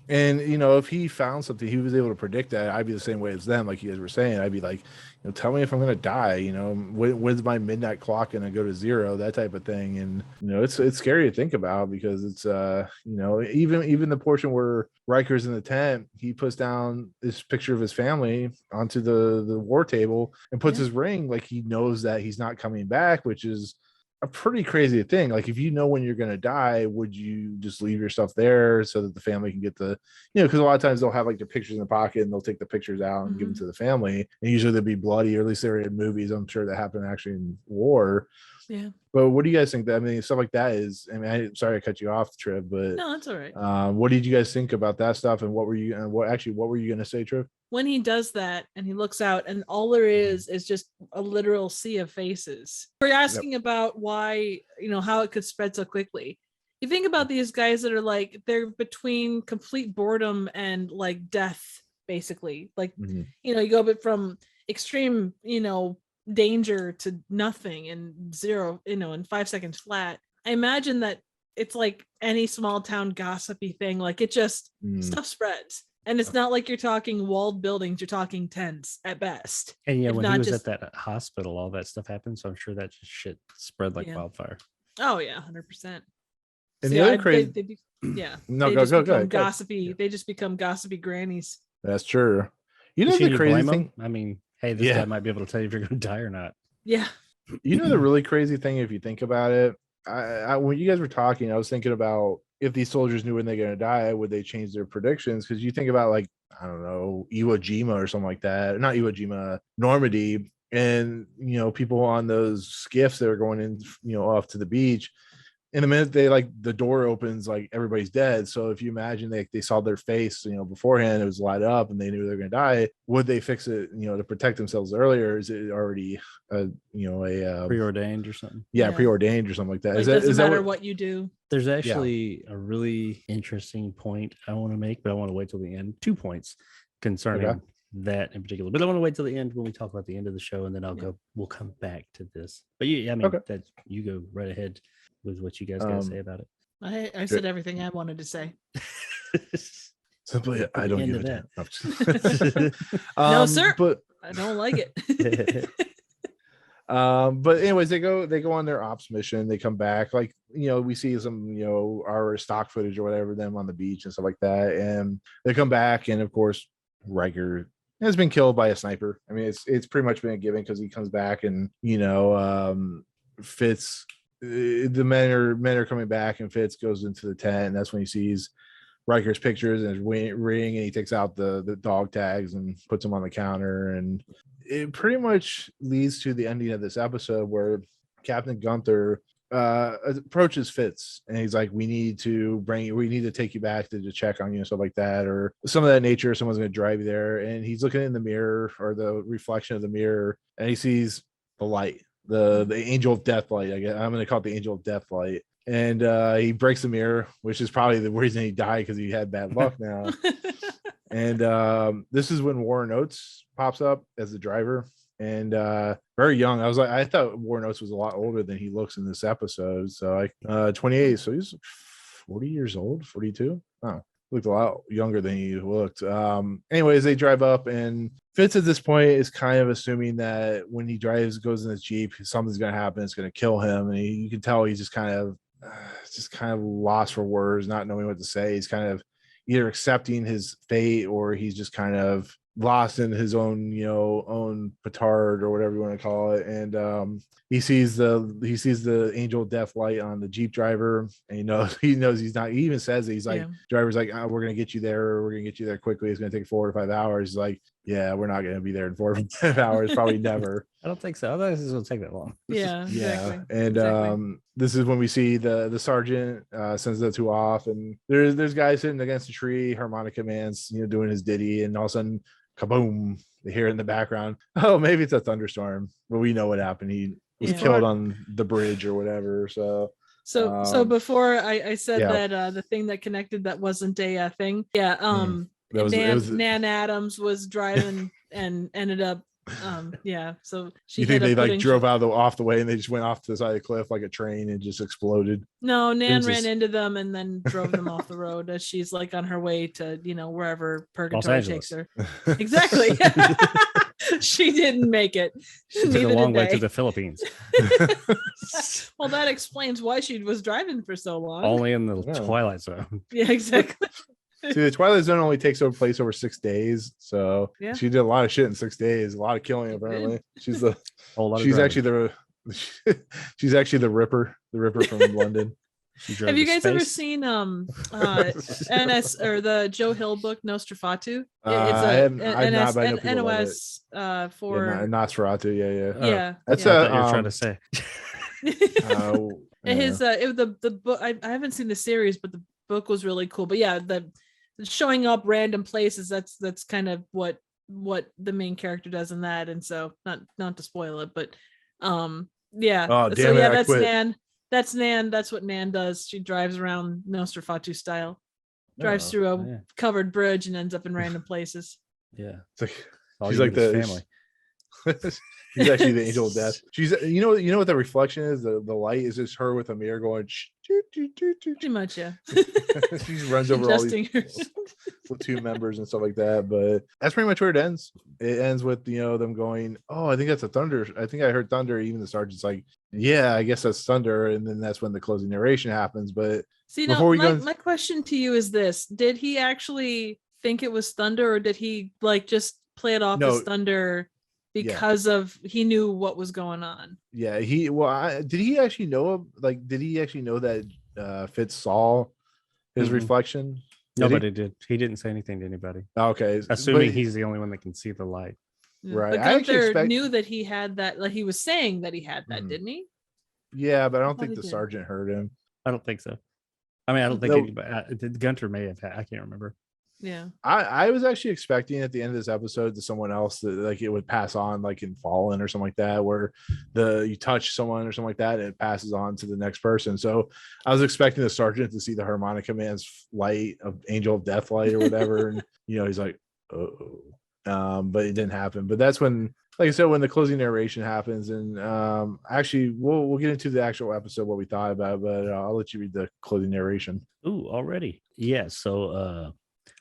And, you know, if he found something, he was able to predict that. I'd be the same way as them, like you guys were saying. I'd be like, you know, tell me if I'm going to die, you know, when's my midnight clock going to go to zero, that type of thing. And, you know, it's scary to think about because it's, you know, even the portion where Riker's in the tent, he puts down this picture of his family onto the war table and puts his ring, like he knows that he's not coming back, which is a pretty crazy thing. Like if you know when you're going to die, would you just leave yourself there so that the family can get the, you know, because a lot of times they'll have like their pictures in the pocket and they'll take the pictures out and give them to the family, and usually they'll be bloody, or at least they're in movies. I'm sure that happened actually in war. Yeah. But what do you guys think? That, I mean, stuff like that is, I mean, I'm sorry I cut you off, Triv, but no, that's all right. What did you guys think about that stuff, and what were you going to say, Triv? When he does that and he looks out and all there is just a literal sea of faces. We're asking about why, you know, how it could spread so quickly. You think about these guys that are like, they're between complete boredom and like death, basically. Like, you know, you go from extreme, you know, danger to nothing and zero, you know, in 5 seconds flat. I imagine that it's like any small town gossipy thing. Like it just stuff spreads. And it's not like you're talking walled buildings, you're talking tents at best. And yeah, when he was at that hospital, all that stuff happened. So I'm sure that just shit spread like wildfire. Oh yeah, 100%. And the other crazy, no, go gossipy. They just become gossipy grannies. That's true. You know the crazy thing? I mean, hey, this guy might be able to tell you if you're going to die or not. Yeah. You know the really crazy thing, if you think about it, I when you guys were talking, I was thinking about if these soldiers knew when they're going to die, would they change their predictions? Because you think about, like, I don't know, Iwo Jima or something like that. Not Iwo Jima, Normandy. And, you know, people on those skiffs that were going in, you know, off to the beach. In the minute they, like, the door opens, like, everybody's dead. So if you imagine they saw their face, you know, beforehand, it was light up and they knew they were going to die, would they fix it, you know, to protect themselves earlier? Is it already, preordained or something? Yeah, preordained or something like that. Like, doesn't matter what you do. There's actually a really interesting point I want to make, but I want to wait till the end. 2 points concerning that in particular, but I want to wait till the end when we talk about the end of the show, and then we'll come back to this. But yeah, I mean, that you go right ahead with what you guys got to say about it. I said everything I wanted to say. Simply, I don't give a damn. No, sir. But I don't like it. But anyways, they go on their ops mission. They come back, like, you know, we see some, you know, our stock footage or whatever, them on the beach and stuff like that. And they come back, and of course, Riker has been killed by a sniper. I mean, it's pretty much been a given because he comes back, and, you know, Fitz, the men are coming back, and Fitz goes into the tent, and that's when he sees Riker's pictures and his ring, and he takes out the dog tags and puts them on the counter. And it pretty much leads to the ending of this episode where Captain Gunther approaches Fitz, and he's like, we need to take you back to check on you and stuff like that, or some of that nature. Someone's going to drive you there. And he's looking in the mirror, or the reflection of the mirror, and he sees the light. the angel of death light. I guess I'm going to call it the angel of death light. And he breaks the mirror, which is probably the reason he died, because he had bad luck now. And this is when Warren Oates pops up as the driver, and very young. I thought Warren Oates was a lot older than he looks in this episode. So 28, so he's 40 years old, 42. Oh, looked a lot younger than he looked. Anyways, they drive up, and Fitz at this point is kind of assuming that when he goes in his Jeep, something's going to happen. It's going to kill him. And you can tell he's just kind of lost for words, not knowing what to say. He's kind of either accepting his fate, or he's just kind of lost in his own, own petard, or whatever you want to call it. And he sees the angel of death light on the Jeep driver, and he knows he's not. He even says it. He's like, driver's like, oh, we're gonna get you there. We're gonna get you there quickly. It's gonna take 4 to 5 hours. He's like, yeah, we're not gonna be there in 4 to 5 hours. Probably never. I don't think so. I don't think this is gonna take that long. Yeah, exactly. And exactly. This is when we see the sergeant sends the two off, and there's guys sitting against a tree. Harmonica man's doing his ditty, and all of a sudden, kaboom! They hear it in the background. Oh, maybe it's a thunderstorm. But we know what happened. He was killed on the bridge or whatever. So before I said that the thing that connected that wasn't a thing. Yeah. Nan Adams was driving and ended up. So she. You think they drove off the way, and they just went off to the side of the cliff like a train and just exploded? No, Nan ran into them and then drove them off the road as she's like on her way to wherever purgatory takes her. Exactly. She didn't make it. She took a long way to the Philippines. Well, that explains why she was driving for so long. Only in the Twilight Zone. Yeah, exactly. See, the Twilight Zone only takes place over 6 days, so she did a lot of shit in 6 days. A lot of killing, apparently. She's actually the Ripper from London. Have you guys ever seen NS or the Joe Hill book Nosferatu? It's NOS for Nosferatu. Yeah. That's what you're trying to say. The book. I haven't seen the series, but the book was really cool. But yeah, the showing up random places. That's kind of what the main character does in that. And so not to spoil it, but yeah. Oh, damn it, that's Nan. That's Nan. That's what Nan does. She drives around Nosferatu style, drives through a covered bridge and ends up in random places. Yeah, she's like the family. She's actually the angel of death. She's you know what the reflection is. The light is just her with a mirror going. Pretty much, yeah. She runs over all these platoon members and stuff like that. But that's pretty much where it ends. It ends with them going, oh, I think that's a thunder. I think I heard thunder. Even the sergeant's like, yeah, I guess that's thunder. And then that's when the closing narration happens. But see, my question to you is this: did he actually think it was thunder, or did he just play it off as thunder? Because he knew what was going on. Yeah, did he actually know that Fitz saw his reflection? Nobody did. He didn't say anything to anybody. Okay, assuming he's the only one that can see the light. Yeah. Right. But Gunther knew that he had that. Like he was saying that he had that, didn't he? Yeah, but I don't think the sergeant heard him. I don't think so. I mean, I don't think anybody. Gunter may have had. I can't remember. Yeah, I was actually expecting at the end of this episode to someone else that it would pass on in Fallen or something like that, where you touch someone or something like that and it passes on to the next person. So I was expecting the sergeant to see the harmonica man's light of angel of death light or whatever, and he's like, oh, but it didn't happen. But that's when, like I said, when the closing narration happens, and actually we'll get into the actual episode what we thought about it, but I'll let you read the closing narration. Ooh, already, yeah. So.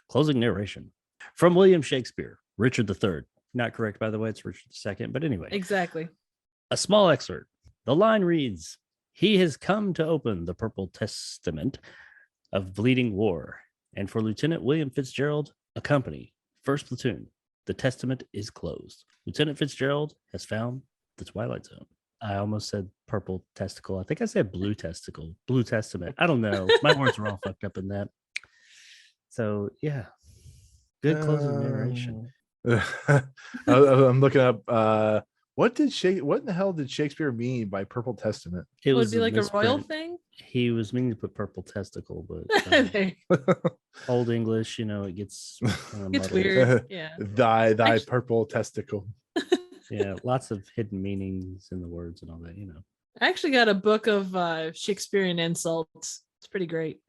Closing narration from William Shakespeare, Richard III. Not correct, by the way. It's Richard II. But anyway. Exactly. A small excerpt. The line reads, "He has come to open the Purple Testament of bleeding war. And for Lieutenant William Fitzgerald, a company, 1st Platoon, the testament is closed. Lieutenant Fitzgerald has found the Twilight Zone." I almost said purple testicle. I think I said blue testicle. Blue Testament. I don't know. My words were all fucked up in that. So yeah, good closing narration. I'm looking up. What in the hell did Shakespeare mean by Purple Testament? It would be like a royal thing. He was meaning to put purple testicle, but Old English, it gets weird. Yeah, thy purple testicle. Yeah, lots of hidden meanings in the words and all that, I actually got a book of Shakespearean insults. It's pretty great.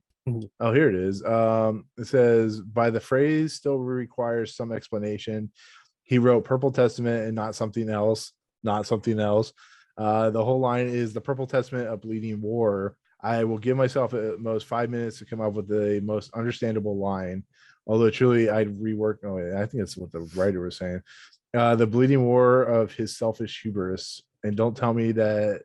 Oh, here it is. It says, by the phrase still requires some explanation. He wrote Purple Testament and not something else. Not something else. The whole line is the Purple Testament, a bleeding war. I will give myself at most 5 minutes to come up with the most understandable line. Although truly I'd rework. Oh, I think that's what the writer was saying. The bleeding war of his selfish hubris. And don't tell me that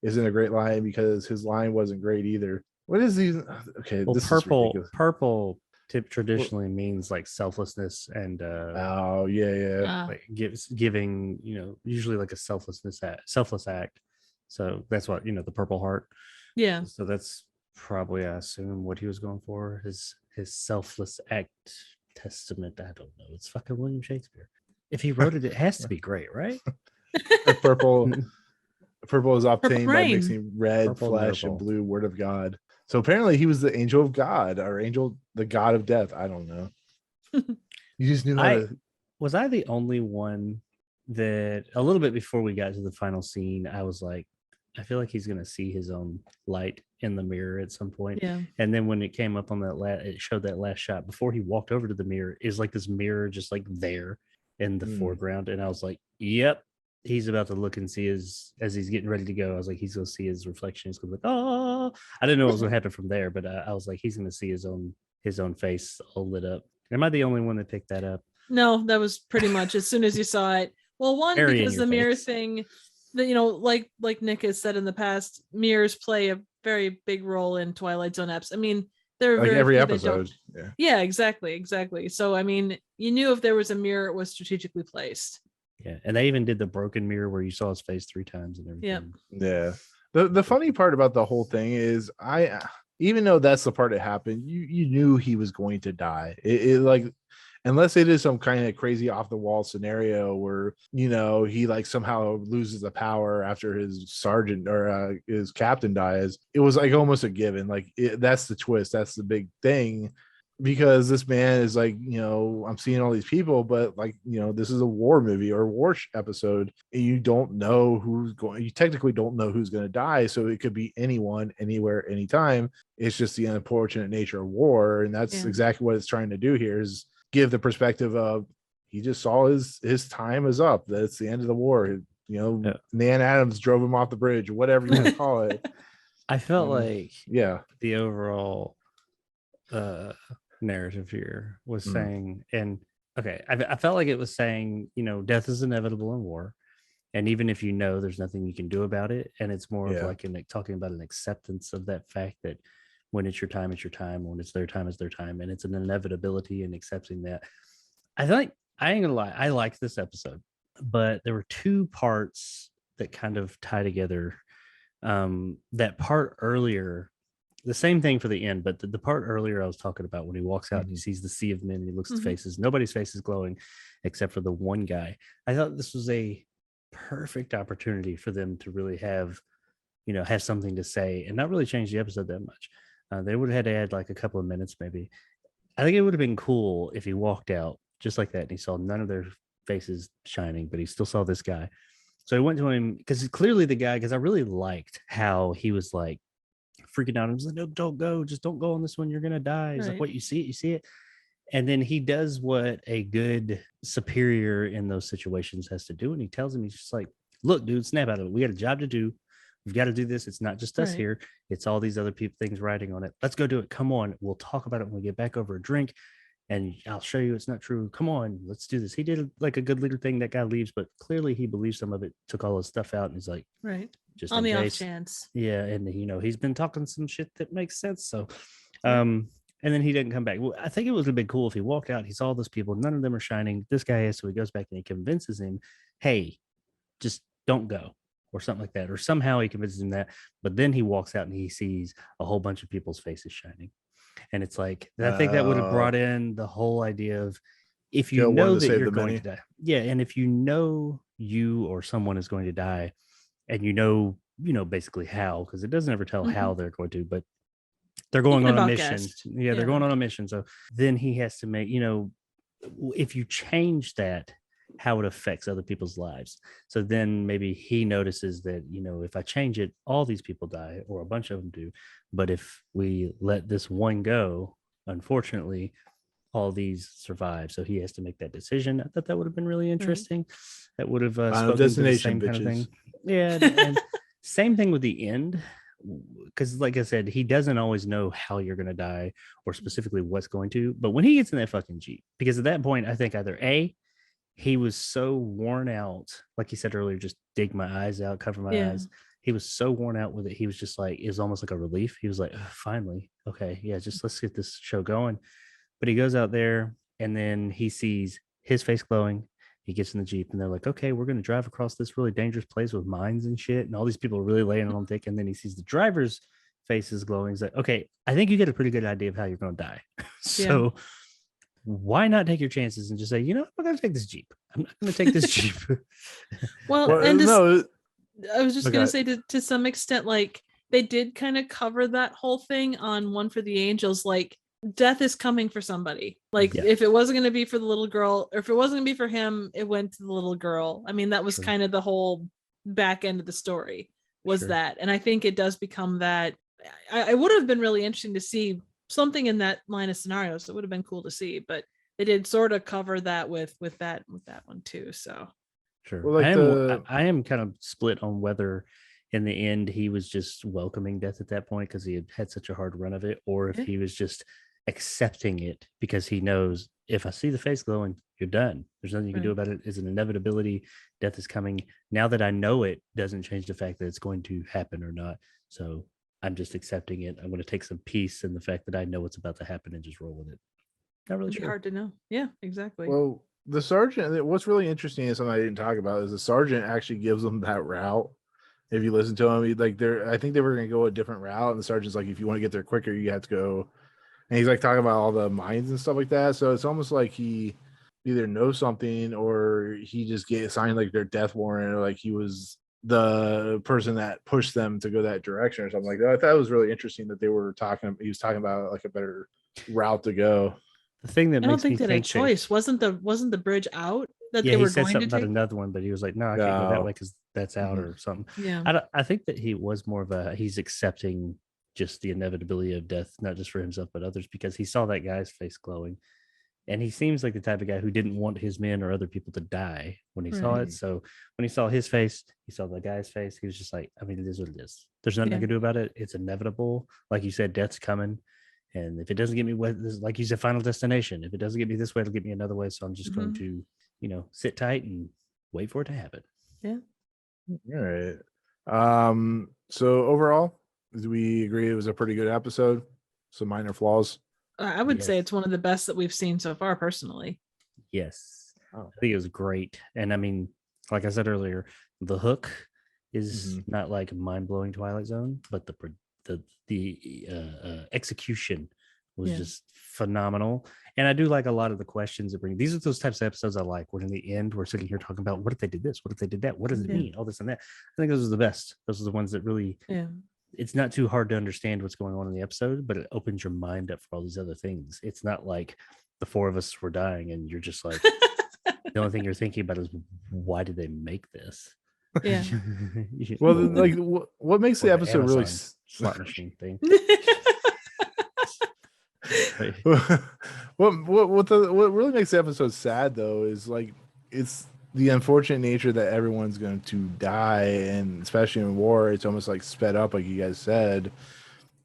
isn't a great line, because his line wasn't great either. What is these? Okay, well, this purple tip traditionally means like selflessness and oh yeah. Like giving, usually like a selfless act. So that's what, the Purple Heart. Yeah. So that's probably, I assume, what he was going for. His selfless act testament. I don't know. It's fucking William Shakespeare. If he wrote it, it has to be great, right? Purple is obtained by rain. mixing red Purple flesh nurple. and blue word of God. So apparently he was the angel of God, or the god of death. I don't know. You just knew how to... Was I the only one that a little bit before we got to the final scene, I was like, I feel like he's going to see his own light in the mirror at some point. Yeah. And then when it came up on that it showed that last shot before he walked over to the mirror, is like this mirror just like there in the foreground. And I was like, yep, he's about to look and see as he's getting ready to go. I was like, he's going to see his reflection. He's going to be like, oh, I didn't know what was going to happen from there, but I was like, he's going to see his own face all lit up. Am I the only one that picked that up? No, that was pretty much as soon as you saw it. Well, one, because the mirror thing that, like Nick has said in the past, mirrors play a very big role in Twilight Zone apps. I mean, they're like every episode. Yeah, exactly. So, I mean, you knew if there was a mirror, it was strategically placed. Yeah, and they even did the broken mirror where you saw his face 3 times and everything. Yeah. The funny part about the whole thing is, even though that's the part that happened, you knew he was going to die. It like, unless it is some kind of crazy off the wall scenario where, he like somehow loses the power after his sergeant or his captain dies, it was like almost a given. Like that's the twist. That's the big thing, because this man is like, I'm seeing all these people, but like, this is a war movie or a war episode, and you don't know you technically don't know who's going to die. So it could be anyone, anywhere, anytime. It's just the unfortunate nature of war. And that's exactly what it's trying to do here, is give the perspective of, he just saw his time is up. That's the end of the war. Nan Adams drove him off the bridge, or whatever you want to call it. I felt like the overall narrative here was saying, and okay, I felt like it was saying, death is inevitable in war, and even if there's nothing you can do about it, and it's more of like talking about an acceptance of that fact that when it's your time, it's your time. When it's their time, it's their time. And it's an inevitability in accepting that. I think, I ain't gonna lie, I liked this episode, but there were 2 parts that kind of tie together. That part earlier, the same thing for the end, but the part earlier I was talking about, when he walks out and he sees the sea of men and he looks at faces, nobody's face is glowing except for the one guy. I thought this was a perfect opportunity for them to really have something to say and not really change the episode that much. They would have had to add like a couple of minutes, maybe. I think it would have been cool if he walked out just like that and he saw none of their faces shining, but he still saw this guy. So he went to him, because clearly the guy, because I really liked how he was like freaking out. He was like, no, don't go. Just don't go on this one. You're going to die. He's like, what, you see it? You see it? And then he does what a good superior in those situations has to do. And he tells him, he's just like, look, dude, snap out of it. We got a job to do. We've got to do this. It's not just us here. It's all these other people, things riding on it. Let's go do it. Come on. We'll talk about it when we get back over a drink, and I'll show you it's not true. Come on, let's do this. He did like a good leader thing. That guy leaves, but clearly he believes some of it, took all his stuff out, and he's like, just on the off chance. Yeah. And he's been talking some shit that makes sense. So, and then he didn't come back. Well, I think it would have been cool if he walked out, he saw those people, none of them are shining. This guy is, so he goes back and he convinces him, hey, just don't go, or something like that, or somehow he convinces him that. But then he walks out and he sees a whole bunch of people's faces shining, and it's like, I think that would have brought in the whole idea of, if you know that you're going to die, and if you or someone is going to die, and basically how, because it doesn't ever tell how they're going to, but they're going on a mission. They're going on a mission. So then he has to make, if you change that, how it affects other people's lives. So then maybe he notices that, if I change it, all these people die or a bunch of them do. But if we let this one go, unfortunately, all these survive. So he has to make that decision. I thought that would have been really interesting. That would have spoken to the same kind of thing. Yeah. And same thing with the end. Because like I said, he doesn't always know how you're going to die or specifically what's going to. But when he gets in that fucking Jeep, because at that point, I think either A, he was so worn out, like he said earlier, just dig my eyes out, cover my eyes. He was so worn out with it. He was just like, it was almost like a relief. He was like, finally, okay, yeah, just let's get this show going. But he goes out there and then he sees his face glowing. He gets in the Jeep and they're like, okay, we're going to drive across this really dangerous place with mines and shit. And all these people are really laying on thick. And then he sees the driver's face is glowing. He's like, okay, I think you get a pretty good idea of how you're going to die. So why not take your chances and just say, I'm going to take this Jeep. I'm not going to take this Jeep. I was just going to say to some extent, like they did kind of cover that whole thing on One for the Angels, like death is coming for somebody. Like if it wasn't going to be for the little girl, or if it wasn't going to be for him, it went to the little girl. I mean, that was kind of the whole back end of the story was that. And I think it does become that. I would have been really interesting to see something in that line of scenarios. It would have been cool to see, but they did sort of cover that with that one too. So sure. Well, I am kind of split on whether in the end he was just welcoming death at that point because he had such a hard run of it, or if he was just accepting it because he knows if I see the face glowing, you're done. There's nothing you can do about it. It's an inevitability. Death is coming. Now that I know it, doesn't change the fact that it's going to happen or not. So I'm just accepting it. I'm going to take some peace in the fact that I know what's about to happen and just roll with it. Not really sure. Hard to know. Yeah, exactly. Well, the sergeant, what's really interesting is something I didn't talk about is the sergeant actually gives them that route. If you listen to him, I think they were going to go a different route. And the sergeant's like, if you want to get there quicker, you have to go. And he's like talking about all the mines and stuff like that. So it's almost like he either knows something or he just signed like their death warrant, or like he was the person that pushed them to go that direction or something like that. I thought it was really interesting that he was talking about like a better route to go. The thing that I don't think they had a choice. Wasn't the bridge out that they were he said going something to about take? another one, but he was like, no, I can't go that way because that's out or something. Yeah. I think that he was more of he's accepting just the inevitability of death, not just for himself, but others, because he saw that guy's face glowing. And he seems like the type of guy who didn't want his men or other people to die when he saw it. So when he saw his face, he saw the guy's face, he was just like, I mean, it is what it is. There's nothing I can do about it. It's inevitable. Like you said, death's coming. And if it doesn't get me, like you said, final destination. If it doesn't get me this way, it'll get me another way. So I'm just going to, sit tight and wait for it to happen. Yeah. All right. So overall, do we agree it was a pretty good episode? Some minor flaws. I would say it's one of the best that we've seen so far, personally. Yes. I think it was great. And I mean, like I said earlier, the hook is not like mind-blowing Twilight Zone, but the execution was just phenomenal. And I do like a lot of the questions that bring. These are those types of episodes I like, when in the end we're sitting here talking about what if they did this, what if they did that, what does it mean, all this and that. I think those are the best. Those are the ones that really it's not too hard to understand what's going on in the episode, but it opens your mind up for all these other things. It's not like the four of us were dying and you're just like the only thing you're thinking about is why did they make this? Yeah. Well, like what makes the episode really slot machine thing? what really makes the episode sad though is like it's the unfortunate nature that everyone's going to die, and especially in war, it's almost like sped up, like you guys said.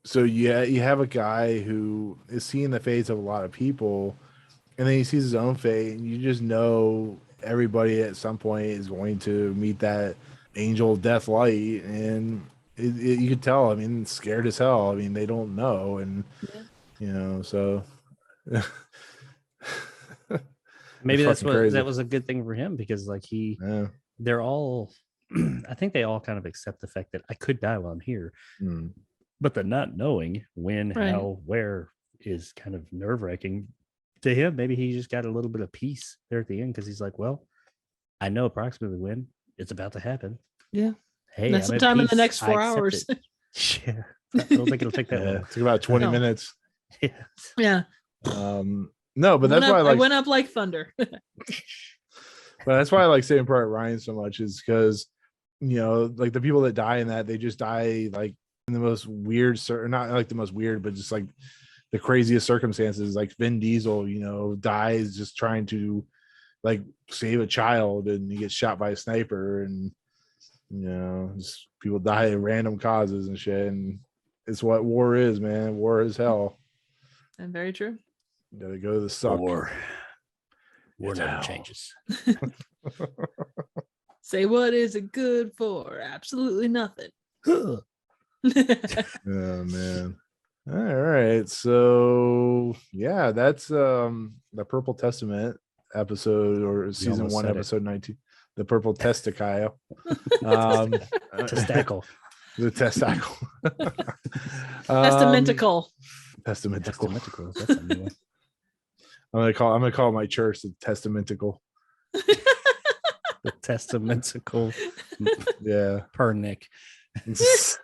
So yeah, you have a guy who is seeing the fates of a lot of people, and then he sees his own fate, and you just know everybody at some point is going to meet that angel of death light, and you could tell. I mean, scared as hell. I mean, they don't know, and so. Maybe that was a good thing for him, because like they're all I think they all kind of accept the fact that I could die while I'm here, but the not knowing when, how, where is kind of nerve-wracking to him. Maybe he just got a little bit of peace there at the end, because he's like, well, I know approximately when it's about to happen. Yeah. Hey, that's sometime in the next 4 hours. Yeah. I don't think it'll take that long. It's about 20 minutes. Yeah. No, but that's why I went up like thunder. But that's why I like Saving Private Ryan so much, is because, you know, like the people that die in that, they just die like in the most weird, not like the most weird, but just like the craziest circumstances. Like Vin Diesel, you know, dies just trying to like save a child, and he gets shot by a sniper, and you know, just people die of random causes and shit. And it's what war is, man. War is hell. And very true. You gotta go to the suck. War It's never hell. changes. Say, what is it good for? Absolutely nothing. Oh man. All right. So yeah, that's the Purple Testament episode, or season almost 1, said it. episode 19. The Purple Testicle. Testacle. The testicle. Testamentical. Testamentical. Testamentical. That's a new one. I'm gonna call my church the Testamentical. The testamentical Yeah. per Nick. That's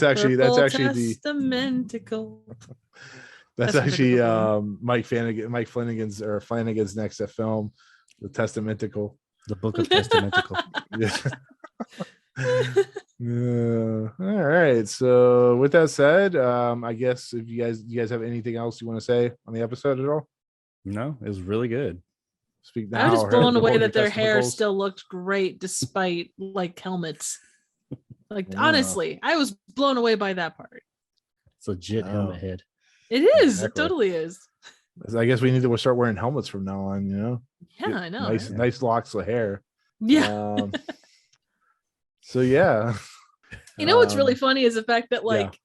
actually Purple the testamentical. that's actually Mike Flanagan's next film, the Testamentical. The book of testamentical. Yeah. All right. So with that said, I guess if you guys have anything else you want to say on the episode at all? No, it was really good. Speak now. I was just or blown the away book that of their hair testicles. still looked great despite like helmets. Like Yeah. honestly, I was blown away by that part. It's legit helmet head. It is. Exactly. It totally is. I guess we need to start wearing helmets from now on, you know. Yeah, Get I know. Nice, right? nice locks of hair. Yeah. So yeah. You know what's really funny is the fact that like yeah.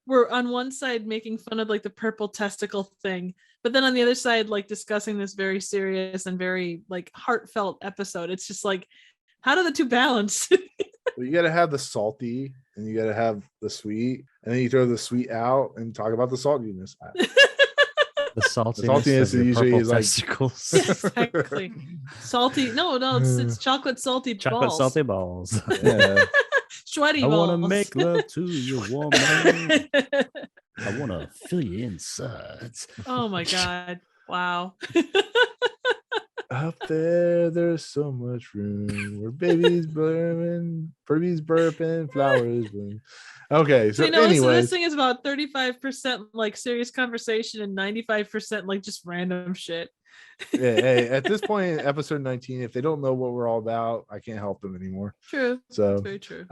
we're on one side making fun of like the purple testicle thing, but then on the other side like discussing this very serious and very like heartfelt episode. It's just like, how do the two balance? Well, you got to have the salty and you got to have the sweet, and then you throw the sweet out and talk about the saltiness. The saltiness, saltiness of your usually purple is like- testicles. Exactly. Salty. No, it's chocolate salty Chocolate balls. salty balls. Yeah. Sweaty I balls. want to make love to you, woman. I want to fill you insides. Oh my god. Wow. Up there, there's so much room where babies burping, flowers bloom. Okay, so you know, anyway, this thing is about 35% like serious conversation and 95% like just random shit. hey, at this point in episode 19, if they don't know what we're all about, I can't help them anymore. True. So Very true.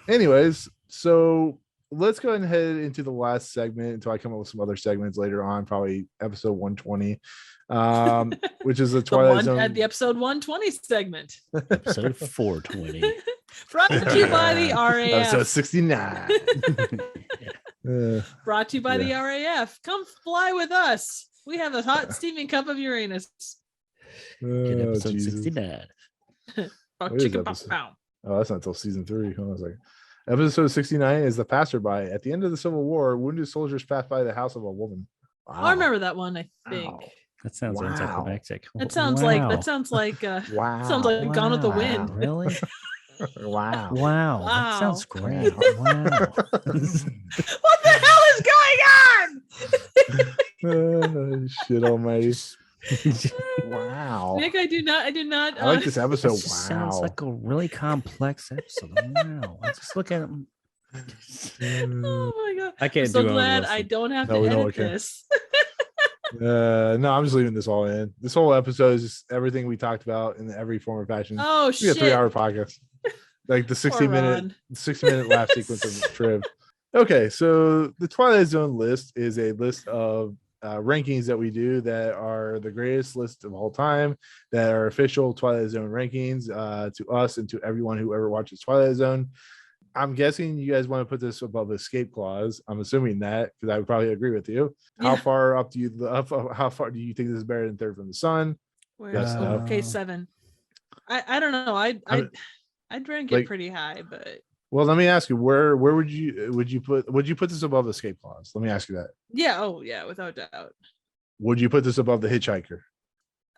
anyways, so let's go ahead and head into the last segment until I come up with some other segments later on, probably episode 120, which is the Twilight Zone. At the episode 120 segment. Episode 420. Brought to you by the Episode RAF. 69. Brought to you by the RAF. Come fly with us. We have a hot steaming cup of Uranus. Get episode Jesus. 69. Fuck What is chicken episode? pow. Oh, that's not until season 3. Hold on a second. Episode 69 is the Passerby. At the end of the Civil War, wounded soldiers passed by the house of a woman. Wow. I remember that one, I think. Wow. That sounds Wow. anticlimactic. That sounds Wow. like Wow. sounds like Gone with the Wind. Really? Wow. Wow. Wow. That sounds great. Wow. What the hell is going on? Shit almighty. Wow. Nick, I do not I like this episode. This just sounds Wow. like a really complex episode. Wow. I just look at it. Oh my god. I can't I'm so do it. glad I don't have No, to we know edit I can't. this. No, I'm just leaving this all in. This whole episode is just everything we talked about in every form or fashion. Oh We got shit. 3-hour podcast. Like the 60-minute laugh sequence of Triv. Okay, so the Twilight Zone list is a list of rankings that we do that are the greatest list of all time, that are official Twilight Zone rankings to us and to everyone who ever watches Twilight Zone. I'm guessing you guys want to put this above Escape Clause. I'm assuming that, because I would probably agree with you. How Yeah. far up do you how far do you think this is better than Third from the Sun? Where's stuff. okay, 7. I don't know. I'd rank like- it pretty high, but Well, let me ask you, where would you put this above Escape Clause? Let me ask you that. yeah, oh yeah, without doubt. Would you put this above The Hitchhiker?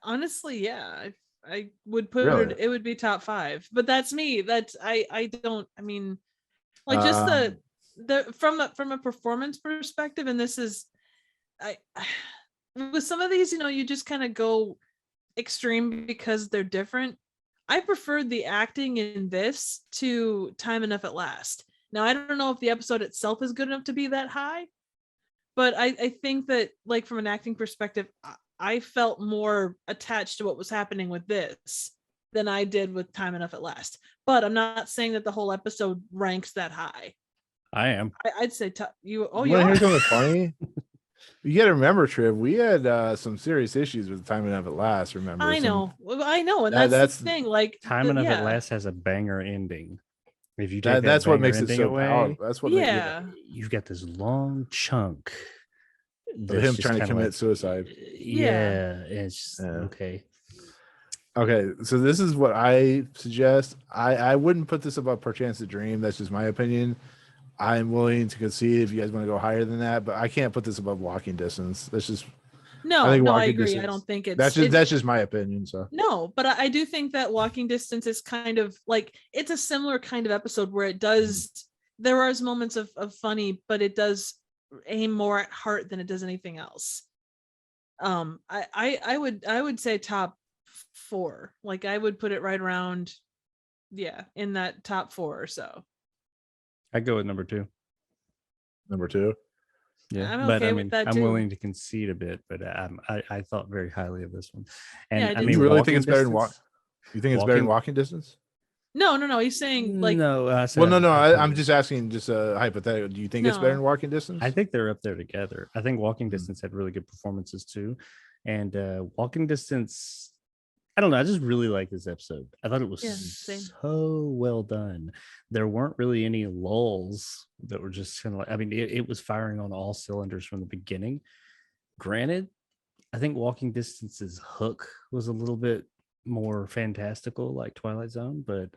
Honestly, yeah. I would put Really? it would be top 5. But that's me. That's I don't I mean like just the from a performance perspective, and this is I with some of these, you know, you just kind of go extreme because they're different. I preferred the acting in this to Time Enough at Last. Now, I don't know if the episode itself is good enough to be that high, but I think that, like, from an acting perspective, I felt more attached to what was happening with this than I did with Time Enough at Last. But I'm not saying that the whole episode ranks that high. I am. I'd say you. Oh, You you want to hear are. something funny? You got to remember, Triv, we had some serious issues with Time Enough at Last. Remember? I know, and that's the thing. Like, Time Enough at Last has a banger ending. If you take that's what makes it ending so away, powerful. That's what you've got this long chunk of him trying to commit suicide. Yeah, it's okay. Okay, so this is what I suggest. I wouldn't put this above Perchance a Dream. That's just my opinion. I'm willing to concede if you guys want to go higher than that, but I can't put this above Walking Distance. That's just I agree. Distance, I don't think it's that's just my opinion. So no, but I do think that Walking Distance is kind of like, it's a similar kind of episode where it does there are moments of funny, but it does aim more at heart than it does anything else. I would say top 4. Like, I would put it right around in that top 4 or so. I'd go with number 2. Yeah, I'm okay with that too. I'm willing to concede a bit, but I thought very highly of this one. And I mean, you really think it's better than You think it's better than Walking Distance? No. He's saying like no. I'm just asking, just a hypothetical. Do you think it's better than Walking Distance? I think they're up there together. I think Walking Distance had really good performances too, and Walking Distance. I don't know. I just really like this episode. I thought it was so well done. There weren't really any lulls that were just kind of like, I mean, it was firing on all cylinders from the beginning. Granted, I think Walking Distance's hook was a little bit more fantastical, like Twilight Zone, but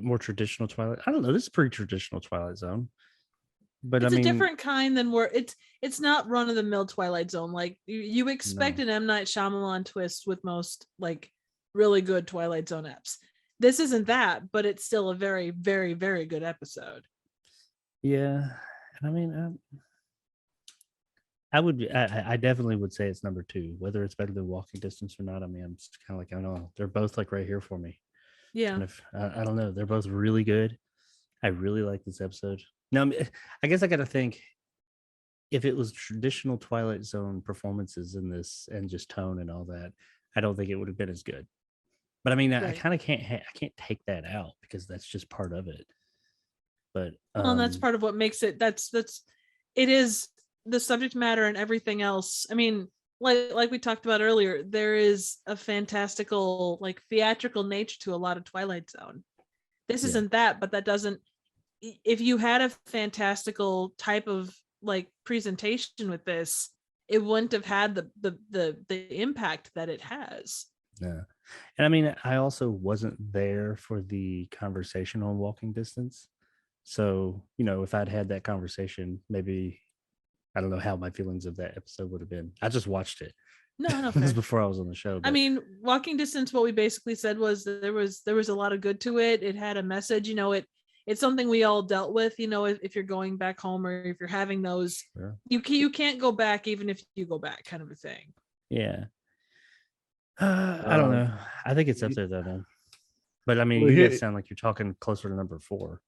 more traditional Twilight. I don't know. This is pretty traditional Twilight Zone. But it's a different kind than where it's not run of the mill Twilight Zone. Like you expect an M. Night Shyamalan twist with most like really good Twilight Zone eps. This isn't that, but it's still a very, very, very good episode. Yeah, and I mean, I definitely would say it's number 2. Whether it's better than Walking Distance or not, I mean, I'm just kind of like, I don't know. They're both like right here for me. Yeah, and if I don't know, they're both really good. I really like this episode. Now, I guess I got to think, if it was traditional Twilight Zone performances in this and just tone and all that, I don't think it would have been as good. But I mean, right. I kind of can't take that out because that's just part of it. But and that's part of what makes it. It is the subject matter and everything else. I mean, like we talked about earlier, there is a fantastical, like theatrical nature to a lot of Twilight Zone. This isn't that, but that doesn't. If you had a fantastical type of like presentation with this, it wouldn't have had the impact that it has. Yeah. And I mean, I also wasn't there for the conversation on Walking Distance. So, you know, if I'd had that conversation, maybe I don't know how my feelings of that episode would have been. I just watched it. No, this was before I was on the show. But I mean, Walking Distance, what we basically said was that there was a lot of good to it. It had a message, you know, it's something we all dealt with, you know, if you're going back home or if you're having those, you can't go back even if you go back, kind of a thing. Yeah. I don't know. I think it's up there though, man. But I mean, you guys sound like you're talking closer to number 4.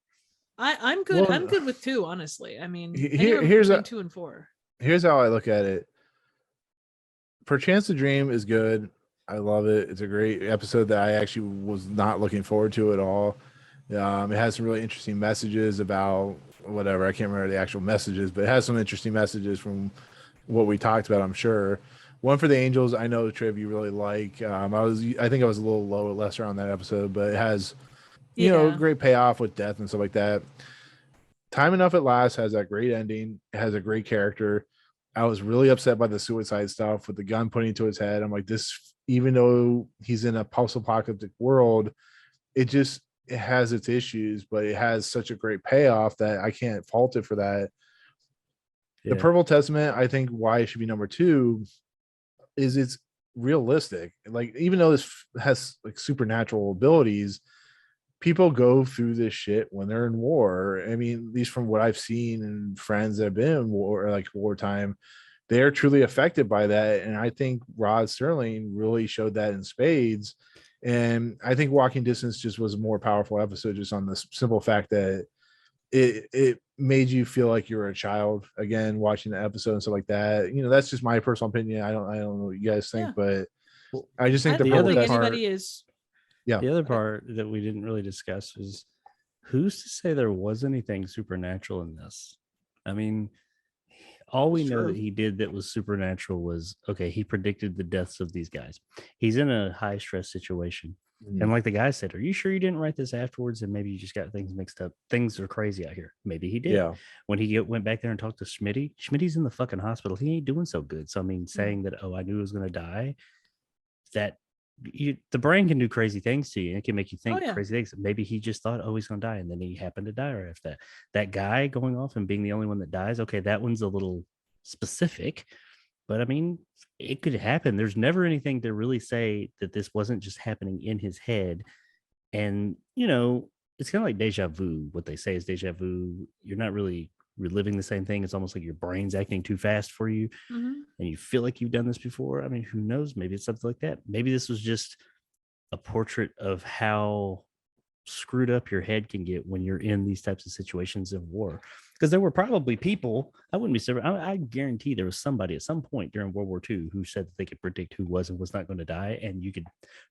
I'm good. I'm good with 2, honestly. I mean, here's 2 and 4. Here's how I look at it. Perchance a Dream is good. I love it. It's a great episode that I actually was not looking forward to at all. It has some really interesting messages about whatever. I can't remember the actual messages, but it has some interesting messages from what we talked about, I'm sure. One for the Angels, I know, Triv, you really like. I think I was a little lesser on that episode, but it has, you know, great payoff with death and stuff like that. Time Enough at Last has that great ending. It has a great character. I was really upset by the suicide stuff with the gun pointing to his head. I'm like, this, even though he's in a post-apocalyptic world, it has its issues, but it has such a great payoff that I can't fault it for that. The Purple Testament, I think why it should be number 2 is it's realistic. Like, even though this has like supernatural abilities, people go through this shit when they're in war. I mean, at least from what I've seen and friends that have been in war, like wartime, they're truly affected by that. And I think Rod Serling really showed that in spades. And I think Walking Distance just was a more powerful episode, just on the simple fact that it made you feel like you were a child again watching the episode and stuff like that. That's just my personal opinion. I don't know what you guys think, but I just think I the don't other think part, anybody is. yeah. The other part that we didn't really discuss was, who's to say there was anything supernatural in this? I mean, all we know that he did that was supernatural was, okay, he predicted the deaths of these guys. He's in a high stress situation. And like the guy said, are you sure you didn't write this afterwards? And maybe you just got things mixed up. Things are crazy out here. Maybe he did. Yeah. When he went back there and talked to Schmitty's in the fucking hospital. He ain't doing so good. So, I mean, saying that, I knew he was going to die, that the brain can do crazy things to you. And it can make you think crazy things. Maybe he just thought, he's going to die. And then he happened to die right after that. That guy going off and being the only one that dies. Okay, that one's a little specific. But I mean, it could happen. There's never anything to really say that this wasn't just happening in his head. And, it's kind of like deja vu. What they say is deja vu. You're not really reliving the same thing. It's almost like your brain's acting too fast for you. And you feel like you've done this before. I mean, who knows? Maybe it's something like that. Maybe this was just a portrait of how screwed up your head can get when you're in these types of situations of war. Because there were probably people, I wouldn't be surprised. I guarantee there was somebody at some point during World War II who said that they could predict who was and was not going to die. And you could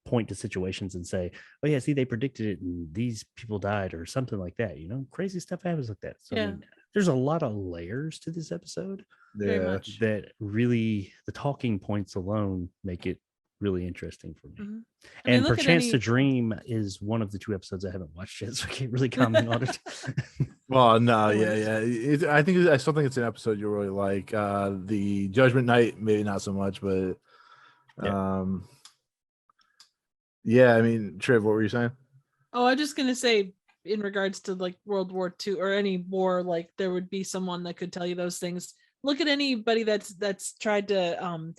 point to situations and say, oh yeah, see, they predicted it and these people died or something like that. Crazy stuff happens like that. So I mean, there's a lot of layers to this episode. Very much. That really, the talking points alone make it really interesting for me. And Perchance to Dream is one of the 2 episodes I haven't watched yet, so I can't really comment on it. Well, no, yeah. I still think it's an episode you'll really like. The Judgment Night, maybe not so much, but I mean, Triv, what were you saying? Oh, I'm just gonna say, in regards to like World War II or any war, like there would be someone that could tell you those things. Look at anybody that's tried to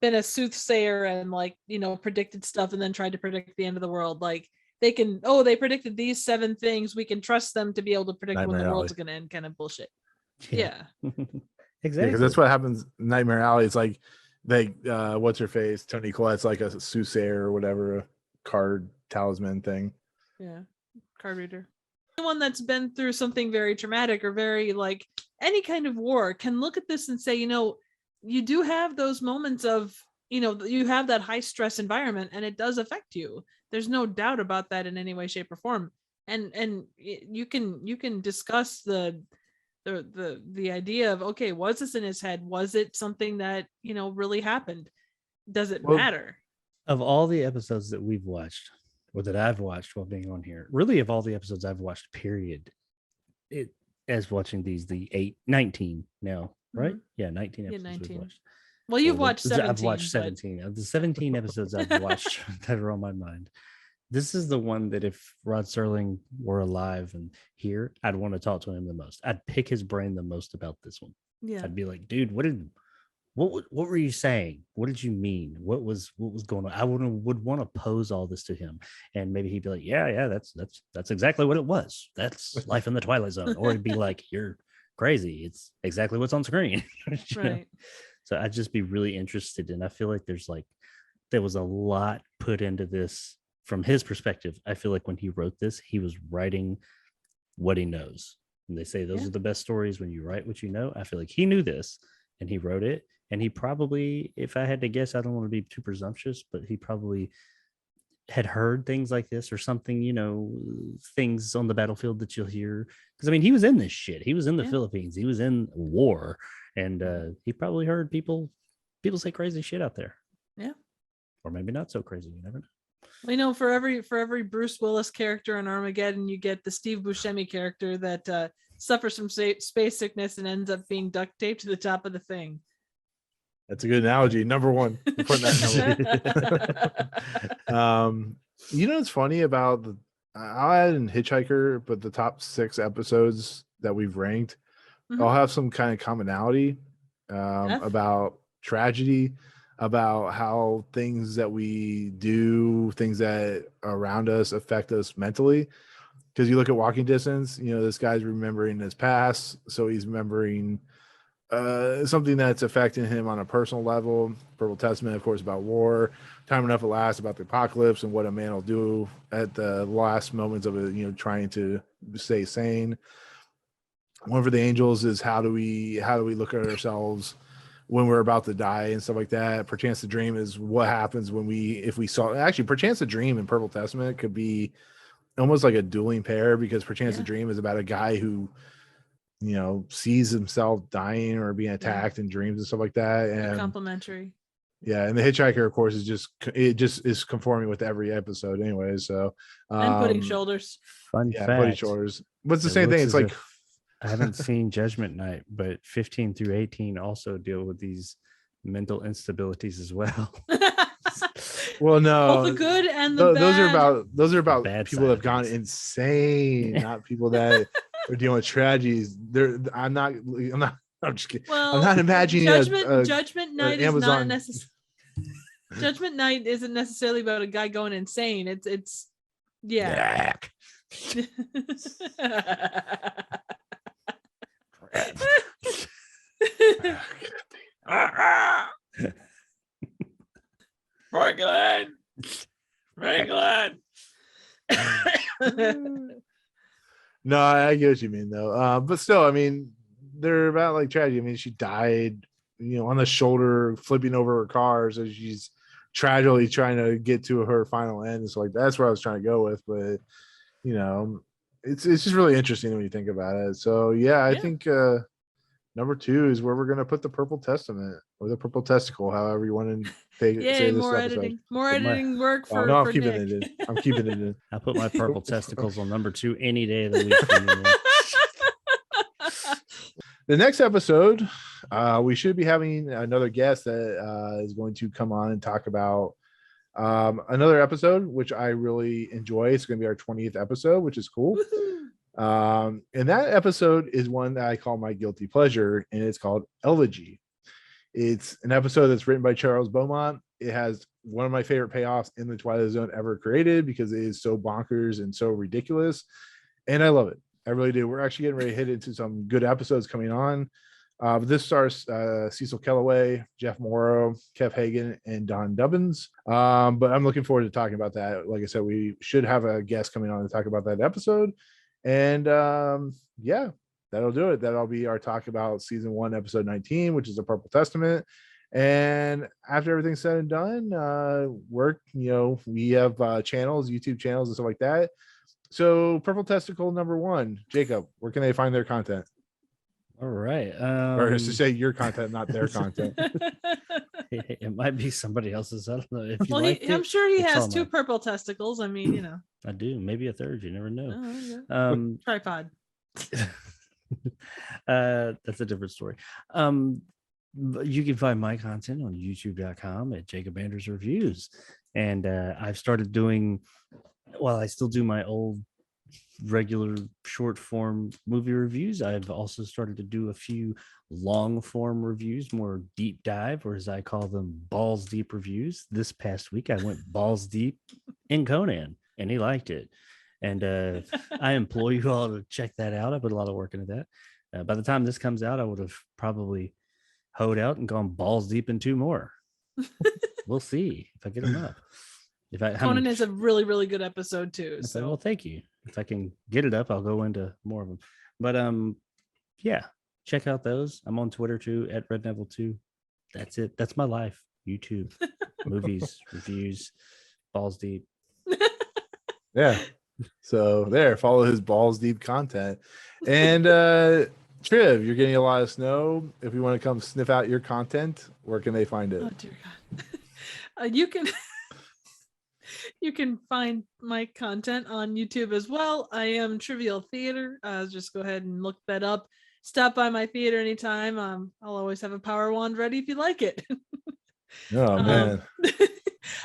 been a soothsayer and like predicted stuff and then tried to predict the end of the world. Like they predicted these 7 things, we can trust them to be able to predict Nightmare when the Alley. world's gonna end, kind of bullshit. Exactly, because that's what happens in Nightmare Alley. It's like what's her face, Toni Collette's like a soothsayer or whatever, a card talisman thing. Card reader. Anyone that's been through something very traumatic or very like any kind of war can look at this and say, you do have those moments of, you have that high stress environment and it does affect you. There's no doubt about that in any way, shape, or form. And you can discuss the idea of, okay, was this in his head? Was it something that, really happened? Does it matter? Of all the episodes that we've watched, or that I've watched while being on here, really of all the episodes I've watched, period, as watching these, the 19 now. Right? Yeah, 19 episodes 19. we've watched. Well, you've watched 17. I've watched 17. Of the 17 episodes I've watched that are on my mind, this is the one that if Rod Serling were alive and here, I'd want to talk to him the most. I'd pick his brain the most about this one. Yeah. I'd be like, dude, what were you saying? What did you mean? What was going on? I would want to pose all this to him, and maybe he'd be like, yeah, that's exactly what it was. That's life in the Twilight Zone. Or he'd be like, you're crazy, it's exactly what's on screen. Right. So I'd just be really interested, and I feel like there was a lot put into this from his perspective. I feel like when he wrote this, he was writing what he knows, and they say those are the best stories when you write what you know. I feel like he knew this and he wrote it, and he probably, if I had to guess, I don't want to be too presumptuous, but he probably had heard things like this or something, things on the battlefield that you'll hear. Because I mean, he was in this shit. He was in the Philippines. He was in war, and he probably heard people say crazy shit out there. Yeah, or maybe not so crazy. You never know. Well, for every Bruce Willis character in Armageddon, you get the Steve Buscemi character that suffers from space sickness and ends up being duct taped to the top of the thing. That's a good analogy. Number 1. What's funny about I'll add in Hitchhiker, but the top 6 episodes that we've ranked all have some kind of commonality about tragedy, about how things that we do, things that are around us affect us mentally. Because you look at Walking Distance, this guy's remembering his past, so he's remembering something that's affecting him on a personal level. Purple Testament, of course, about war. Time Enough at Last, about the apocalypse and what a man will do at the last moments of it, trying to stay sane. One for the Angels is how do we look at ourselves when we're about to die and stuff like that. Perchance to Dream is what happens if we saw. Actually, Perchance to Dream and Purple Testament could be almost like a dueling pair, because Perchance to Dream is about a guy who sees himself dying or being attacked in dreams and stuff like that. And complimentary. Yeah, and The Hitchhiker, of course, is conforming with every episode anyway. So and putting shoulders. Fun fact. Putting shoulders. But it's the same thing. It's like I haven't seen Judgment Night, but 15 through 18 also deal with these mental instabilities as well. Well, no, both the good and the bad. Those are about people that have gone insane, not people that are dealing with tragedies. I'm just kidding. Well, I'm not imagining Judgment Night is not necessarily. Judgment Night isn't necessarily about a guy going insane. It's yeah. Franklin. No, I get what you mean though. But still, I mean, they're about like tragedy. I mean, she died, on the shoulder, flipping over her car, so she's tragically trying to get to her final end. So like that's where I was trying to go with, but it's just really interesting when you think about it. So yeah, I think number 2 is where we're gonna put the Purple Testament or the Purple Testicle, however you want to say this more episode. editing work for no, I'm for keeping Nick. it in. I'm keeping it in. I put my Purple Testicles on number 2 any day of the week. The next episode, we should be having another guest that is going to come on and talk about another episode, which I really enjoy. It's going to be our 20th episode, which is cool. And that episode is one that I call my guilty pleasure, and it's called Elegy. It's an episode that's written by Charles Beaumont. It has one of my favorite payoffs in the Twilight Zone ever created, because it is so bonkers and so ridiculous, and I love it. I really do. We're actually getting ready to hit into some good episodes coming on. But this stars Cecil Kellaway, Jeff Morrow, Kev Hagen, and Don Dubbins. But I'm looking forward to talking about that. Like I said, we should have a guest coming on to talk about that episode. And yeah, that'll do it. That'll be our talk about season 1, episode 19, which is the Purple Testament. And after everything's said and done, we have channels, YouTube channels and stuff like that. So Purple Testicle number 1, Jacob, where can they find their content? All right. Or to say your content, not their content. It might be somebody else's. I don't know. If you like I'm sure he has 2 purple testicles. I mean, I do. Maybe a third. You never know. Tripod. That's a different story. You can find my content on youtube.com at Jacob Anders Reviews. And I've started doing, I still do my old regular short form movie reviews. I've also started to do a few long form reviews, more deep dive, or as I call them, balls deep reviews. This past week, I went balls deep in Conan, and he liked it. And I implore you all to check that out. I put a lot of work into that. By the time this comes out, I would have probably hoed out and gone balls deep in 2 more. We'll see if I get them up. Conan is a really, really good episode too. So well, thank you. If I can get it up, I'll go into more of them. But yeah, check out those. I'm on Twitter too at RedNeville2. That's it. That's my life. YouTube, movies, reviews, balls deep. Yeah. So there, follow his balls deep content. And Triv, you're getting to let us know if you want to come sniff out your content. Where can they find it? Oh dear God. You can find my content on YouTube as well. I am Trivial Theater. Just go ahead and look that up. Stop by my theater anytime. I'll always have a power wand ready if you like it. Oh man.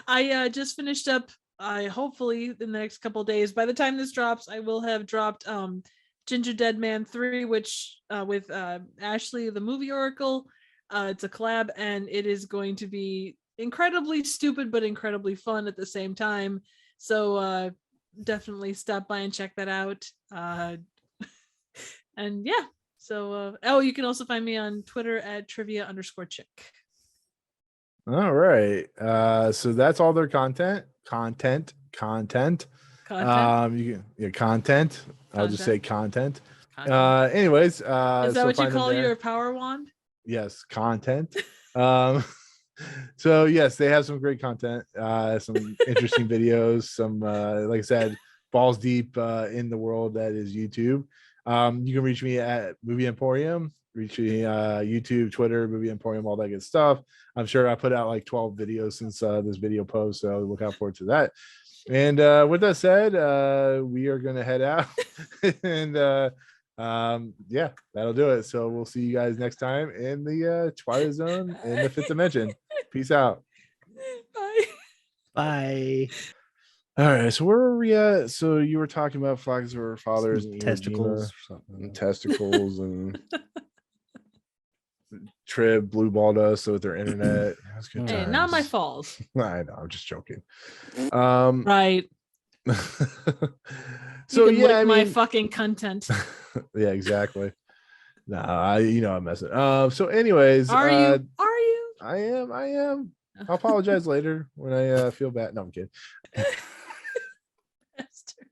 I just finished up. Hopefully in the next couple of days, by the time this drops, I will have dropped Ginger Dead Man 3, which with Ashley, the movie Oracle. It's a collab, and it is going to be incredibly stupid but incredibly fun at the same time. So definitely stop by and check that out. And yeah, So, you can also find me on Twitter at trivia_chick. All right. So that's all their content. Content. Content. You can content. I'll just say content. Content. Anyways, Is that so what you find them call there. your power wand? Yes, content. So yes, they have some great content, some interesting videos, some like I said, balls deep in the world that is YouTube. You can reach me at Movie Emporium, reach me YouTube, Twitter, Movie Emporium, all that good stuff. I'm sure I put out like 12 videos since this video post, so look out forward to that. And with that said, we are gonna head out and yeah, that'll do it. So we'll see you guys next time in the Twilight Zone in the fifth dimension. Peace out. Bye. Bye. All right, so where were we at? So you were talking about flags of our fathers and Iwo Testicles Jima, or something. and testicles and Trib blue balled us with their internet. That's good Hey, times. not my fault. I know, I'm just joking. Right. So you can yeah, lick my fucking content. Yeah, exactly. Nah, I'm messing. So anyways, Are you? I am. I'll apologize later when I feel bad. No, I'm kidding. Bastard.